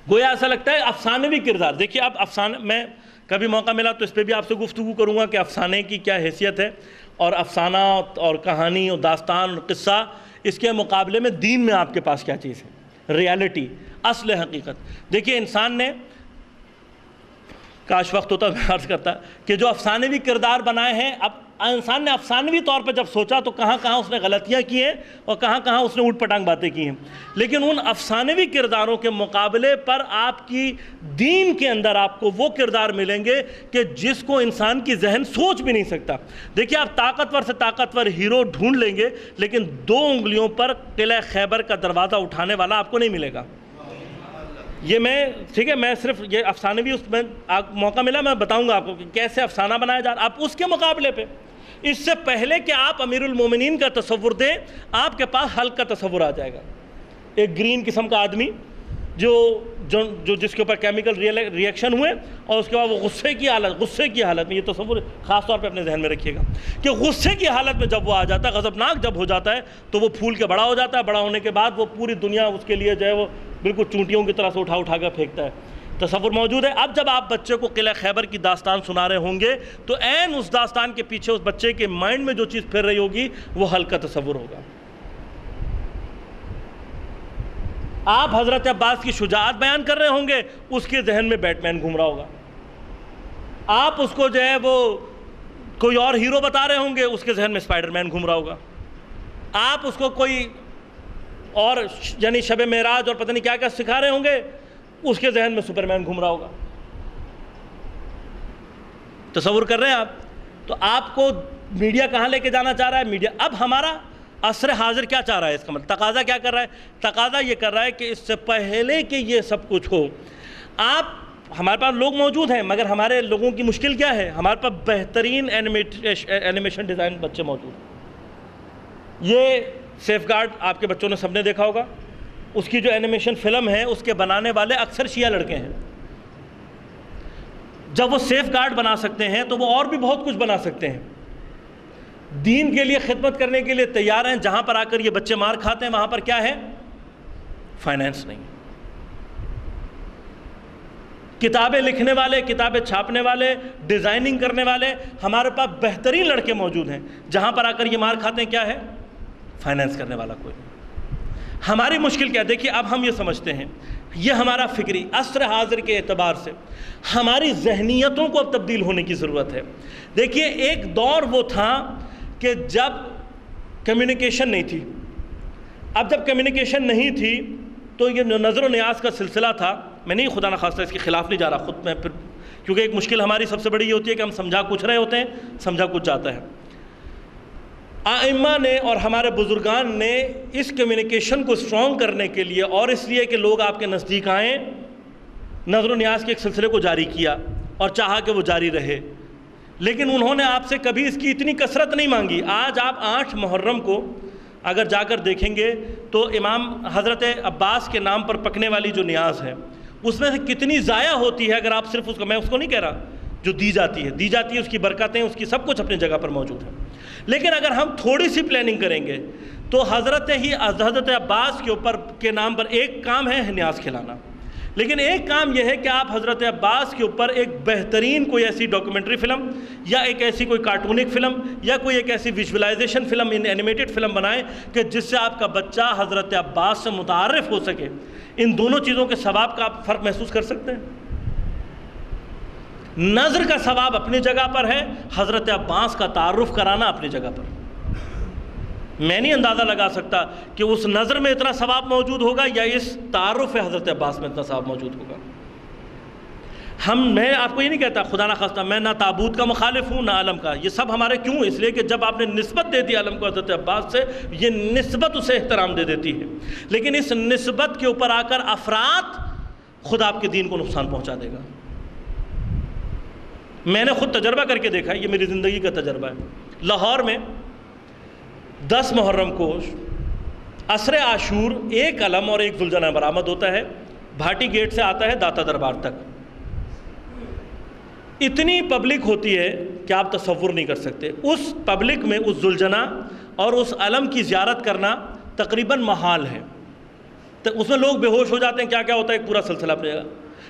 گویا ایسا لگتا ہے افسانوی کردار۔ دیکھیے اب افسانہ، میں کبھی موقع ملا تو اس پہ بھی آپ سے گفتگو کروں گا کہ افسانے کی کیا حیثیت ہے، اور افسانہ اور کہانی اور داستان اور قصہ، اس کے مقابلے میں دین میں آپ کے پاس کیا چیز ہے، ریالٹی، اصل حقیقت۔ دیکھیے انسان نے، کاش وقت ہوتا میں عرض کرتا کہ جو افسانوی کردار بنائے ہیں، اب انسان نے افسانوی طور پہ جب سوچا تو کہاں کہاں اس نے غلطیاں کی ہیں اور کہاں کہاں اس نے اوٹ پٹانگ باتیں کی ہیں، لیکن ان افسانوی کرداروں کے مقابلے پر آپ کی دین کے اندر آپ کو وہ کردار ملیں گے کہ جس کو انسان کی ذہن سوچ بھی نہیں سکتا۔ دیکھیے آپ طاقتور سے طاقتور ہیرو ڈھونڈ لیں گے لیکن 2 انگلیوں پر قلعہ خیبر کا دروازہ اٹھانے والا آپ کو نہیں ملے گا۔ یہ ٹھیک ہے، میں صرف یہ افسانوی اس میں موقع ملا میں بتاؤں گا آپ کو کہ کیسے افسانہ بنایا جا رہا ہے۔ آپ اس کے مقابلے پہ، اس سے پہلے کہ آپ امیر المومنین کا تصور دیں، آپ کے پاس حلق کا تصور آ جائے گا۔ ایک گرین قسم کا آدمی جو جس کے اوپر کیمیکل ری ایکشن ہوئے اور اس کے بعد وہ غصے کی حالت میں، یہ تصور خاص طور پہ اپنے ذہن میں رکھیے گا کہ غصے کی حالت میں جب وہ آ جاتا ہے، غضبناک جب ہو جاتا ہے تو وہ پھول کے بڑا ہو جاتا ہے، بڑا ہونے کے بعد وہ پوری دنیا اس کے لیے جو ہے وہ بالکل چونٹیوں کی طرح سے اٹھا کر پھینکتا ہے۔ تصور موجود ہے۔ اب جب آپ بچے کو قلعہ خیبر کی داستان سنا رہے ہوں گے تو عین اس داستان کے پیچھے اس بچے کے مائنڈ میں جو چیز پھر رہی ہوگی وہ حلق کا تصور ہوگا۔ آپ حضرت عباس کی شجاعت بیان کر رہے ہوں گے، اس کے ذہن میں بیٹ مین گھوم رہا ہوگا۔ آپ اس کو جو ہے وہ کوئی اور ہیرو بتا رہے ہوں گے، اس کے ذہن میں اسپائڈر مین گھوم رہا ہوگا۔ آپ اس کو کوئی اور یعنی شب معراج اور پتہ نہیں کیا کیا سکھا رہے ہوں گے، اس کے ذہن میں سپر مین گھوم رہا ہوگا۔ تصور کر رہے ہیں آپ؟ تو آپ کو میڈیا کہاں لے کے جانا چاہ رہا ہے؟ میڈیا اب ہمارا عصر حاضر کیا چاہ رہا ہے؟ اس کا مطلب تقاضا کیا کر رہا ہے؟ تقاضا یہ کر رہا ہے کہ اس سے پہلے کہ یہ سب کچھ ہو، ہمارے پاس لوگ موجود ہیں، مگر ہمارے لوگوں کی مشکل کیا ہے؟ ہمارے پاس بہترین اینیمیشن ڈیزائن بچے موجود ہیں۔ یہ سیف گارڈ آپ کے بچوں نے سب نے دیکھا ہوگا، اس کی جو اینیمیشن فلم ہے اس کے بنانے والے اکثر شیعہ لڑکے ہیں۔ جب وہ سیف گارڈ بنا سکتے ہیں تو وہ اور بھی بہت کچھ بنا سکتے ہیں، دین کے لیے خدمت کرنے کے لیے تیار ہیں۔ جہاں پر آ کر یہ بچے مار کھاتے ہیں وہاں پر کیا ہے؟ فائنینس نہیں۔ کتابیں لکھنے والے، کتابیں چھاپنے والے، ڈیزائننگ کرنے والے، ہمارے پاس بہترین لڑکے موجود ہیں۔ جہاں پر آ کر یہ مار کھاتے ہیں کیا ہے؟ فائنینس کرنے والا کوئی نہیں۔ ہماری مشکل کیا ہے؟ دیکھیے اب ہم یہ سمجھتے ہیں، یہ ہمارا فکری عصر حاضر کے اعتبار سے ہماری ذہنیتوں کو اب تبدیل ہونے کی ضرورت ہے۔ دیکھیے ایک دور وہ تھا کہ جب کمیونیکیشن نہیں تھی۔ اب جب کمیونیکیشن نہیں تھی تو یہ نظر و نیاز کا سلسلہ تھا۔ میں نہیں خدا نخواستہ اس کے خلاف نہیں جا رہا خود میں، پھر کیونکہ ایک مشکل ہماری سب سے بڑی یہ ہوتی ہے کہ ہم سمجھا کچھ رہے ہوتے ہیں، سمجھا کچھ جاتا ہے۔ ائمہ نے اور ہمارے بزرگان نے اس کمیونیکیشن کو اسٹرانگ کرنے کے لیے اور اس لیے کہ لوگ آپ کے نزدیک آئیں، نظر و نیاز کے ایک سلسلے کو جاری کیا اور چاہا کہ وہ جاری رہے، لیکن انہوں نے آپ سے کبھی اس کی اتنی کثرت نہیں مانگی۔ آج آپ 8 محرم کو اگر جا کر دیکھیں گے تو امام حضرت عباس کے نام پر پکنے والی جو نیاز ہے اس میں سے کتنی ضائع ہوتی ہے اگر آپ صرف اس کو، میں اس کو نہیں کہہ رہا، جو دی جاتی ہے اس کی برکتیں، اس کی سب کچھ اپنی جگہ پر موجود ہے، لیکن اگر ہم تھوڑی سی پلاننگ کریں گے تو حضرت عباس کے اوپر کے نام پر ایک کام ہے نیاز کھلانا، لیکن ایک کام یہ ہے کہ آپ حضرت عباس کے اوپر ایک بہترین کوئی ایسی ڈاکومنٹری فلم یا ایک ایسی کوئی کارٹونک فلم یا کوئی ایک ایسی ویژولائزیشن فلم، اینیمیٹڈ فلم بنائیں کہ جس سے آپ کا بچہ حضرت عباس سے متعارف ہو سکے۔ ان دونوں چیزوں کے ثواب کا آپ فرق محسوس کر سکتے ہیں؟ نظر کا ثواب اپنی جگہ پر ہے، حضرت عباس کا تعارف کرانا اپنی جگہ پر۔ میں نہیں اندازہ لگا سکتا کہ اس نظر میں اتنا ثواب موجود ہوگا یا اس تعارف حضرت عباس میں اتنا ثواب موجود ہوگا۔ میں آپ کو یہ نہیں کہتا خدا نہ خواستہ میں نہ تابوت کا مخالف ہوں نہ علم کا، یہ سب ہمارے کیوں؟ اس لیے کہ جب آپ نے نسبت دے دی علم کو حضرت عباس سے، یہ نسبت اسے احترام دے دیتی ہے، لیکن اس نسبت کے اوپر آ کر افراد خود آپ کے دین کو نقصان پہنچا دے گا۔ میں نے خود تجربہ کر کے دیکھا ہے، یہ میری زندگی کا تجربہ ہے۔ لاہور میں 10 محرم کو عصر عاشور ایک علم اور ایک ذوالجناح برآمد ہوتا ہے، بھاٹی گیٹ سے آتا ہے داتا دربار تک۔ اتنی پبلک ہوتی ہے کہ آپ تصور نہیں کر سکتے۔ اس پبلک میں اس ذوالجناح اور اس علم کی زیارت کرنا تقریباً محال ہے، تو اس میں لوگ بے ہوش ہو جاتے ہیں، کیا کیا ہوتا ہے ایک پورا سلسلہ پڑے گا۔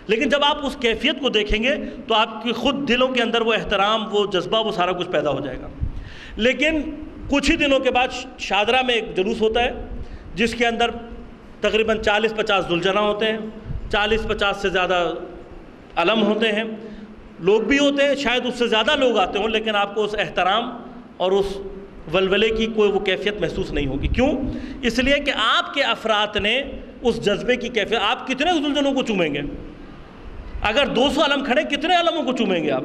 لیکن جب آپ اس کیفیت کو دیکھیں گے تو آپ کی خود دلوں کے اندر وہ احترام، وہ جذبہ، وہ سارا کچھ پیدا ہو جائے گا۔ لیکن کچھ ہی دنوں کے بعد شادرہ میں ایک جلوس ہوتا ہے جس کے اندر تقریباً 40-50 ذوالجناح ہوتے ہیں، 40-50 سے زیادہ علم ہوتے ہیں، لوگ بھی ہوتے ہیں، شاید اس سے زیادہ لوگ آتے ہوں، لیکن آپ کو اس احترام اور اس ولولے کی کوئی وہ کیفیت محسوس نہیں ہوگی۔ کیوں؟ اس لیے کہ آپ کے افراد نے اس جذبے کی کیفیت، آپ کتنے ذوالجناحوں کو چومیں گے؟ اگر 200 علم کھڑے کتنے علموں کو چومیں گے آپ؟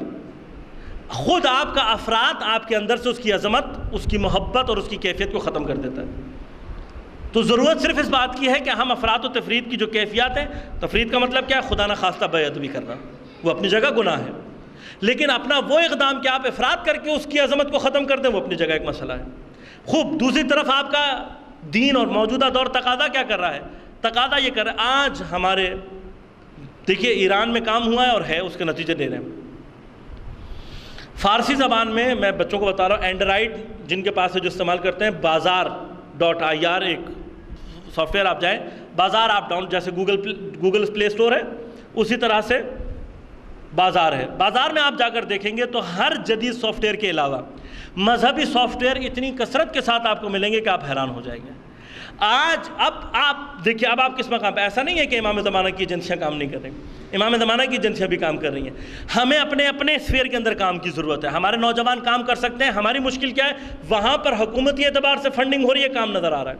خود آپ کا افراد آپ کے اندر سے اس کی عظمت، اس کی محبت اور اس کی کیفیت کو ختم کر دیتا ہے۔ تو ضرورت صرف اس بات کی ہے کہ ہم افراد و تفرید کی جو کیفیات ہیں، تفرید کا مطلب کیا ہے؟ خدا نہ خواستہ بے ادبی کرنا، وہ اپنی جگہ گناہ ہے، لیکن اپنا وہ اقدام کہ آپ افراد کر کے اس کی عظمت کو ختم کر دیں، وہ اپنی جگہ ایک مسئلہ ہے۔ خوب دوسری طرف آپ کا دین اور موجودہ دور تقاضا کیا کر رہا ہے؟ تقاضا یہ کر رہا ہے، آج ہمارے دیکھیے ایران میں کام ہوا ہے اور ہے، اس کے نتیجے دے رہے ہیں۔ فارسی زبان میں بچوں کو بتا رہا ہوں، اینڈرائڈ جن کے پاس ہے جو استعمال کرتے ہیں، بازار.ir ایک سافٹ ویئر، آپ جائیں بازار، آپ ڈاؤن، جیسے گوگل پلے اسٹور ہے اسی طرح سے بازار ہے۔ بازار میں آپ جا کر دیکھیں گے تو ہر جدید سافٹ ویئر کے علاوہ مذہبی سافٹ ویئر اتنی کثرت کے ساتھ آپ کو ملیں گے کہ آپ حیران ہو جائیں گے۔ اب آپ دیکھیے، اب آپ کس مقام پہ؟ ایسا نہیں ہے کہ امام زمانہ کی ایجنسیاں کام نہیں کر رہی، امام زمانہ کی ایجنسیاں بھی کام کر رہی ہیں۔ ہمیں اپنے اسفیئر کے اندر کام کی ضرورت ہے، ہمارے نوجوان کام کر سکتے ہیں۔ ہماری مشکل کیا ہے؟ وہاں پر حکومتی اعتبار سے فنڈنگ ہو رہی ہے، کام نظر آ رہا ہے۔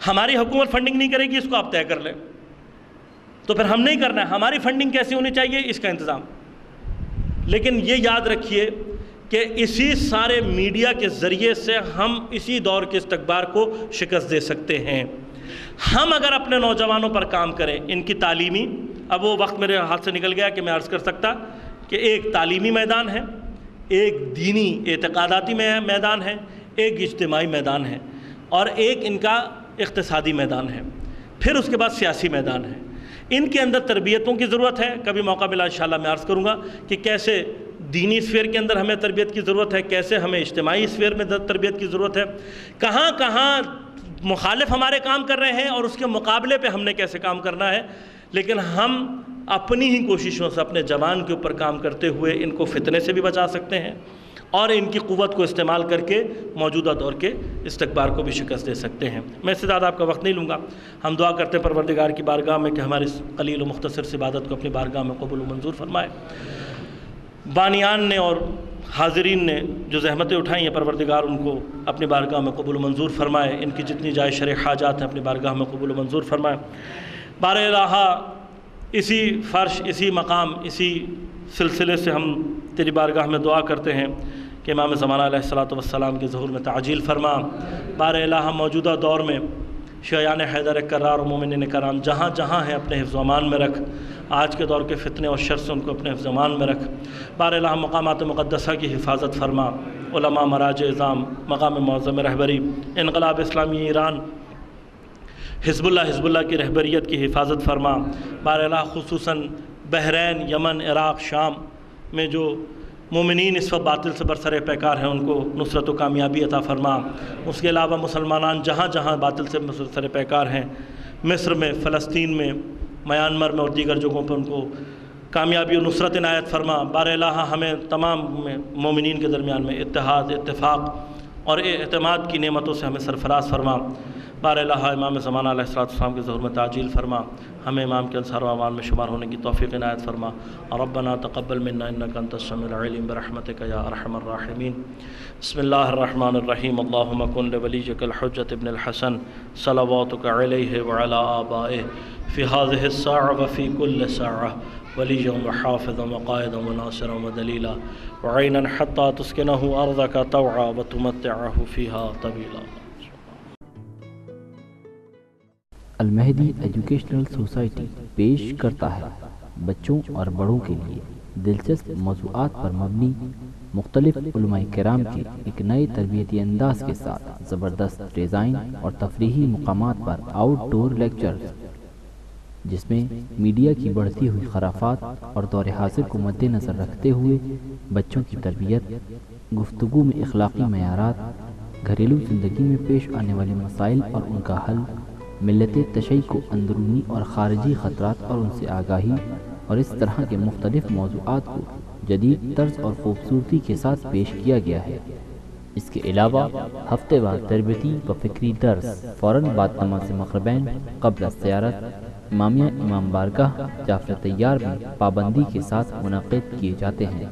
ہماری حکومت فنڈنگ نہیں کرے گی، اس کو آپ طے کر لیں، تو پھر ہم نہیں کرنا ہے۔ ہماری فنڈنگ کیسی ہونی چاہیے، اس کا انتظام۔ لیکن یہ یاد رکھیے کہ اسی سارے میڈیا کے ذریعے سے ہم اسی دور کے استکبار کو شکست دے سکتے ہیں۔ ہم اگر اپنے نوجوانوں پر کام کریں، ان کی تعلیمی، اب وہ وقت میرے ہاتھ سے نکل گیا کہ میں عرض کر سکتا کہ ایک تعلیمی میدان ہے، ایک دینی اعتقاداتی میدان ہے، ایک اجتماعی میدان ہے، اور ایک ان کا اقتصادی میدان ہے، پھر اس کے بعد سیاسی میدان ہے۔ ان کے اندر تربیتوں کی ضرورت ہے۔ کبھی موقع ملا انشاءاللہ میں عرض کروں گا کہ کیسے دینی اسفیئر کے اندر ہمیں تربیت کی ضرورت ہے، کیسے ہمیں اجتماعی اسفیئر میں تربیت کی ضرورت ہے، کہاں کہاں مخالف ہمارے کام کر رہے ہیں اور اس کے مقابلے پہ ہم نے کیسے کام کرنا ہے۔ لیکن ہم اپنی ہی کوششوں سے اپنے جوان کے اوپر کام کرتے ہوئے ان کو فتنے سے بھی بچا سکتے ہیں اور ان کی قوت کو استعمال کر کے موجودہ دور کے استکبار کو بھی شکست دے سکتے ہیں۔ میں اس سے زیادہ آپ کا وقت نہیں لوں گا۔ ہم دعا کرتے ہیں پروردگار کی بارگاہ میں کہ ہماری اس قلیل و مختصر سی عبادت کو اپنی بارگاہ میں قبول و منظور فرمائے۔ بانیان نے اور حاضرین نے جو زحمتیں اٹھائی ہیں، پروردگار ان کو اپنی بارگاہ میں قبول و منظور فرمائے۔ ان کی جتنی جائے شرع حاجات ہیں اپنی بارگاہ میں قبول و منظور فرمائے۔ بار الہا اسی فرش، اسی مقام، اسی سلسلے سے ہم تیری بارگاہ میں دعا کرتے ہیں کہ امام زمانہ علیہ الصلوۃ والسلام کے ظہور میں تعجیل فرما۔ بار الہا موجودہ دور میں شیعان حیدر کرار و مومنین کرام جہاں جہاں ہیں اپنے حفظ و امان میں رکھ، آج کے دور کے فتنے اور شر سے ان کو اپنے حفظ و امان میں رکھ۔ بار الہا مقامات مقدسہ کی حفاظت فرما، علماء مراج اعظام، مقام معظم رہبری، انقلاب اسلامی ایران، حزب اللہ کی رہبریت کی حفاظت فرما۔ بار الہا خصوصاً بحرین، یمن، عراق، شام میں جو مومنین اس وقت باطل سے برسر پیکار ہیں، ان کو نصرت و کامیابی عطا فرما۔ اس کے علاوہ مسلمانان جہاں جہاں باطل سے برسر پیکار ہیں، مصر میں، فلسطین میں، میانمار میں اور دیگر جگہوں پر ان کو کامیابی و نصرت عنایت فرما۔ بار الہ ہمیں تمام مومنین کے درمیان میں اتحاد، اتفاق اور اعتماد کی نعمتوں سے ہمیں سرفراز فرما۔ بار الہ امام زمانہ علیہ السلام کے ظہور میں تعجیل فرما، ہمیں امام کے انصار و اعوان میں شمار ہونے کی توفیق عنایت فرما۔ ربنا تقبل منا انک انت السمیع العلیم برحمتک یا ارحم الراحمین۔ بسم اللہ الرحمن الرحیم۔ اللہم کن لولیک الحجۃ ابن الحسن صلواتک علیہ وعلی آبائہ فی ہذہ الساعۃ وفی کل ساعۃ ولییا وحافظا وقائدا وناصرا ودلیلا وعینا حتی تسکنہ ارضک طوعا وتمتعہ فیہا طویلا۔ المہدی ایجوکیشنل سوسائٹی پیش کرتا ہے بچوں اور بڑوں کے لیے دلچسپ موضوعات پر مبنی مختلف علماء کرام کے ایک نئے تربیتی انداز کے ساتھ زبردست ڈیزائن اور تفریحی مقامات پر آؤٹ ڈور لیکچرز، جس میں میڈیا کی بڑھتی ہوئی خرافات اور دور حاضر کو مد نظر رکھتے ہوئے بچوں کی تربیت، گفتگو میں اخلاقی معیارات، گھریلو زندگی میں پیش آنے والے مسائل اور ان کا حل، ملت تشیع کو اندرونی اور خارجی خطرات اور ان سے آگاہی، اور اس طرح کے مختلف موضوعات کو جدید طرز اور خوبصورتی کے ساتھ پیش کیا گیا ہے۔ اس کے علاوہ ہفتے وار تربیتی و فکری درس فوراً بعد نماز مغربین قبل الزیارت امامیہ امام بارگاہ جعفر طیار میں پابندی کے ساتھ منعقد کیے جاتے ہیں،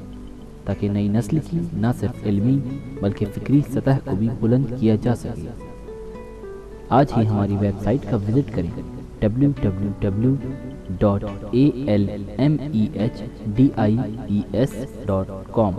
تاکہ نئی نسل کی نہ صرف علمی بلکہ فکری سطح کو بھی بلند کیا جا سکے۔ آج ہی ہماری ویب سائٹ کا وزٹ کریں www.almehdies.com۔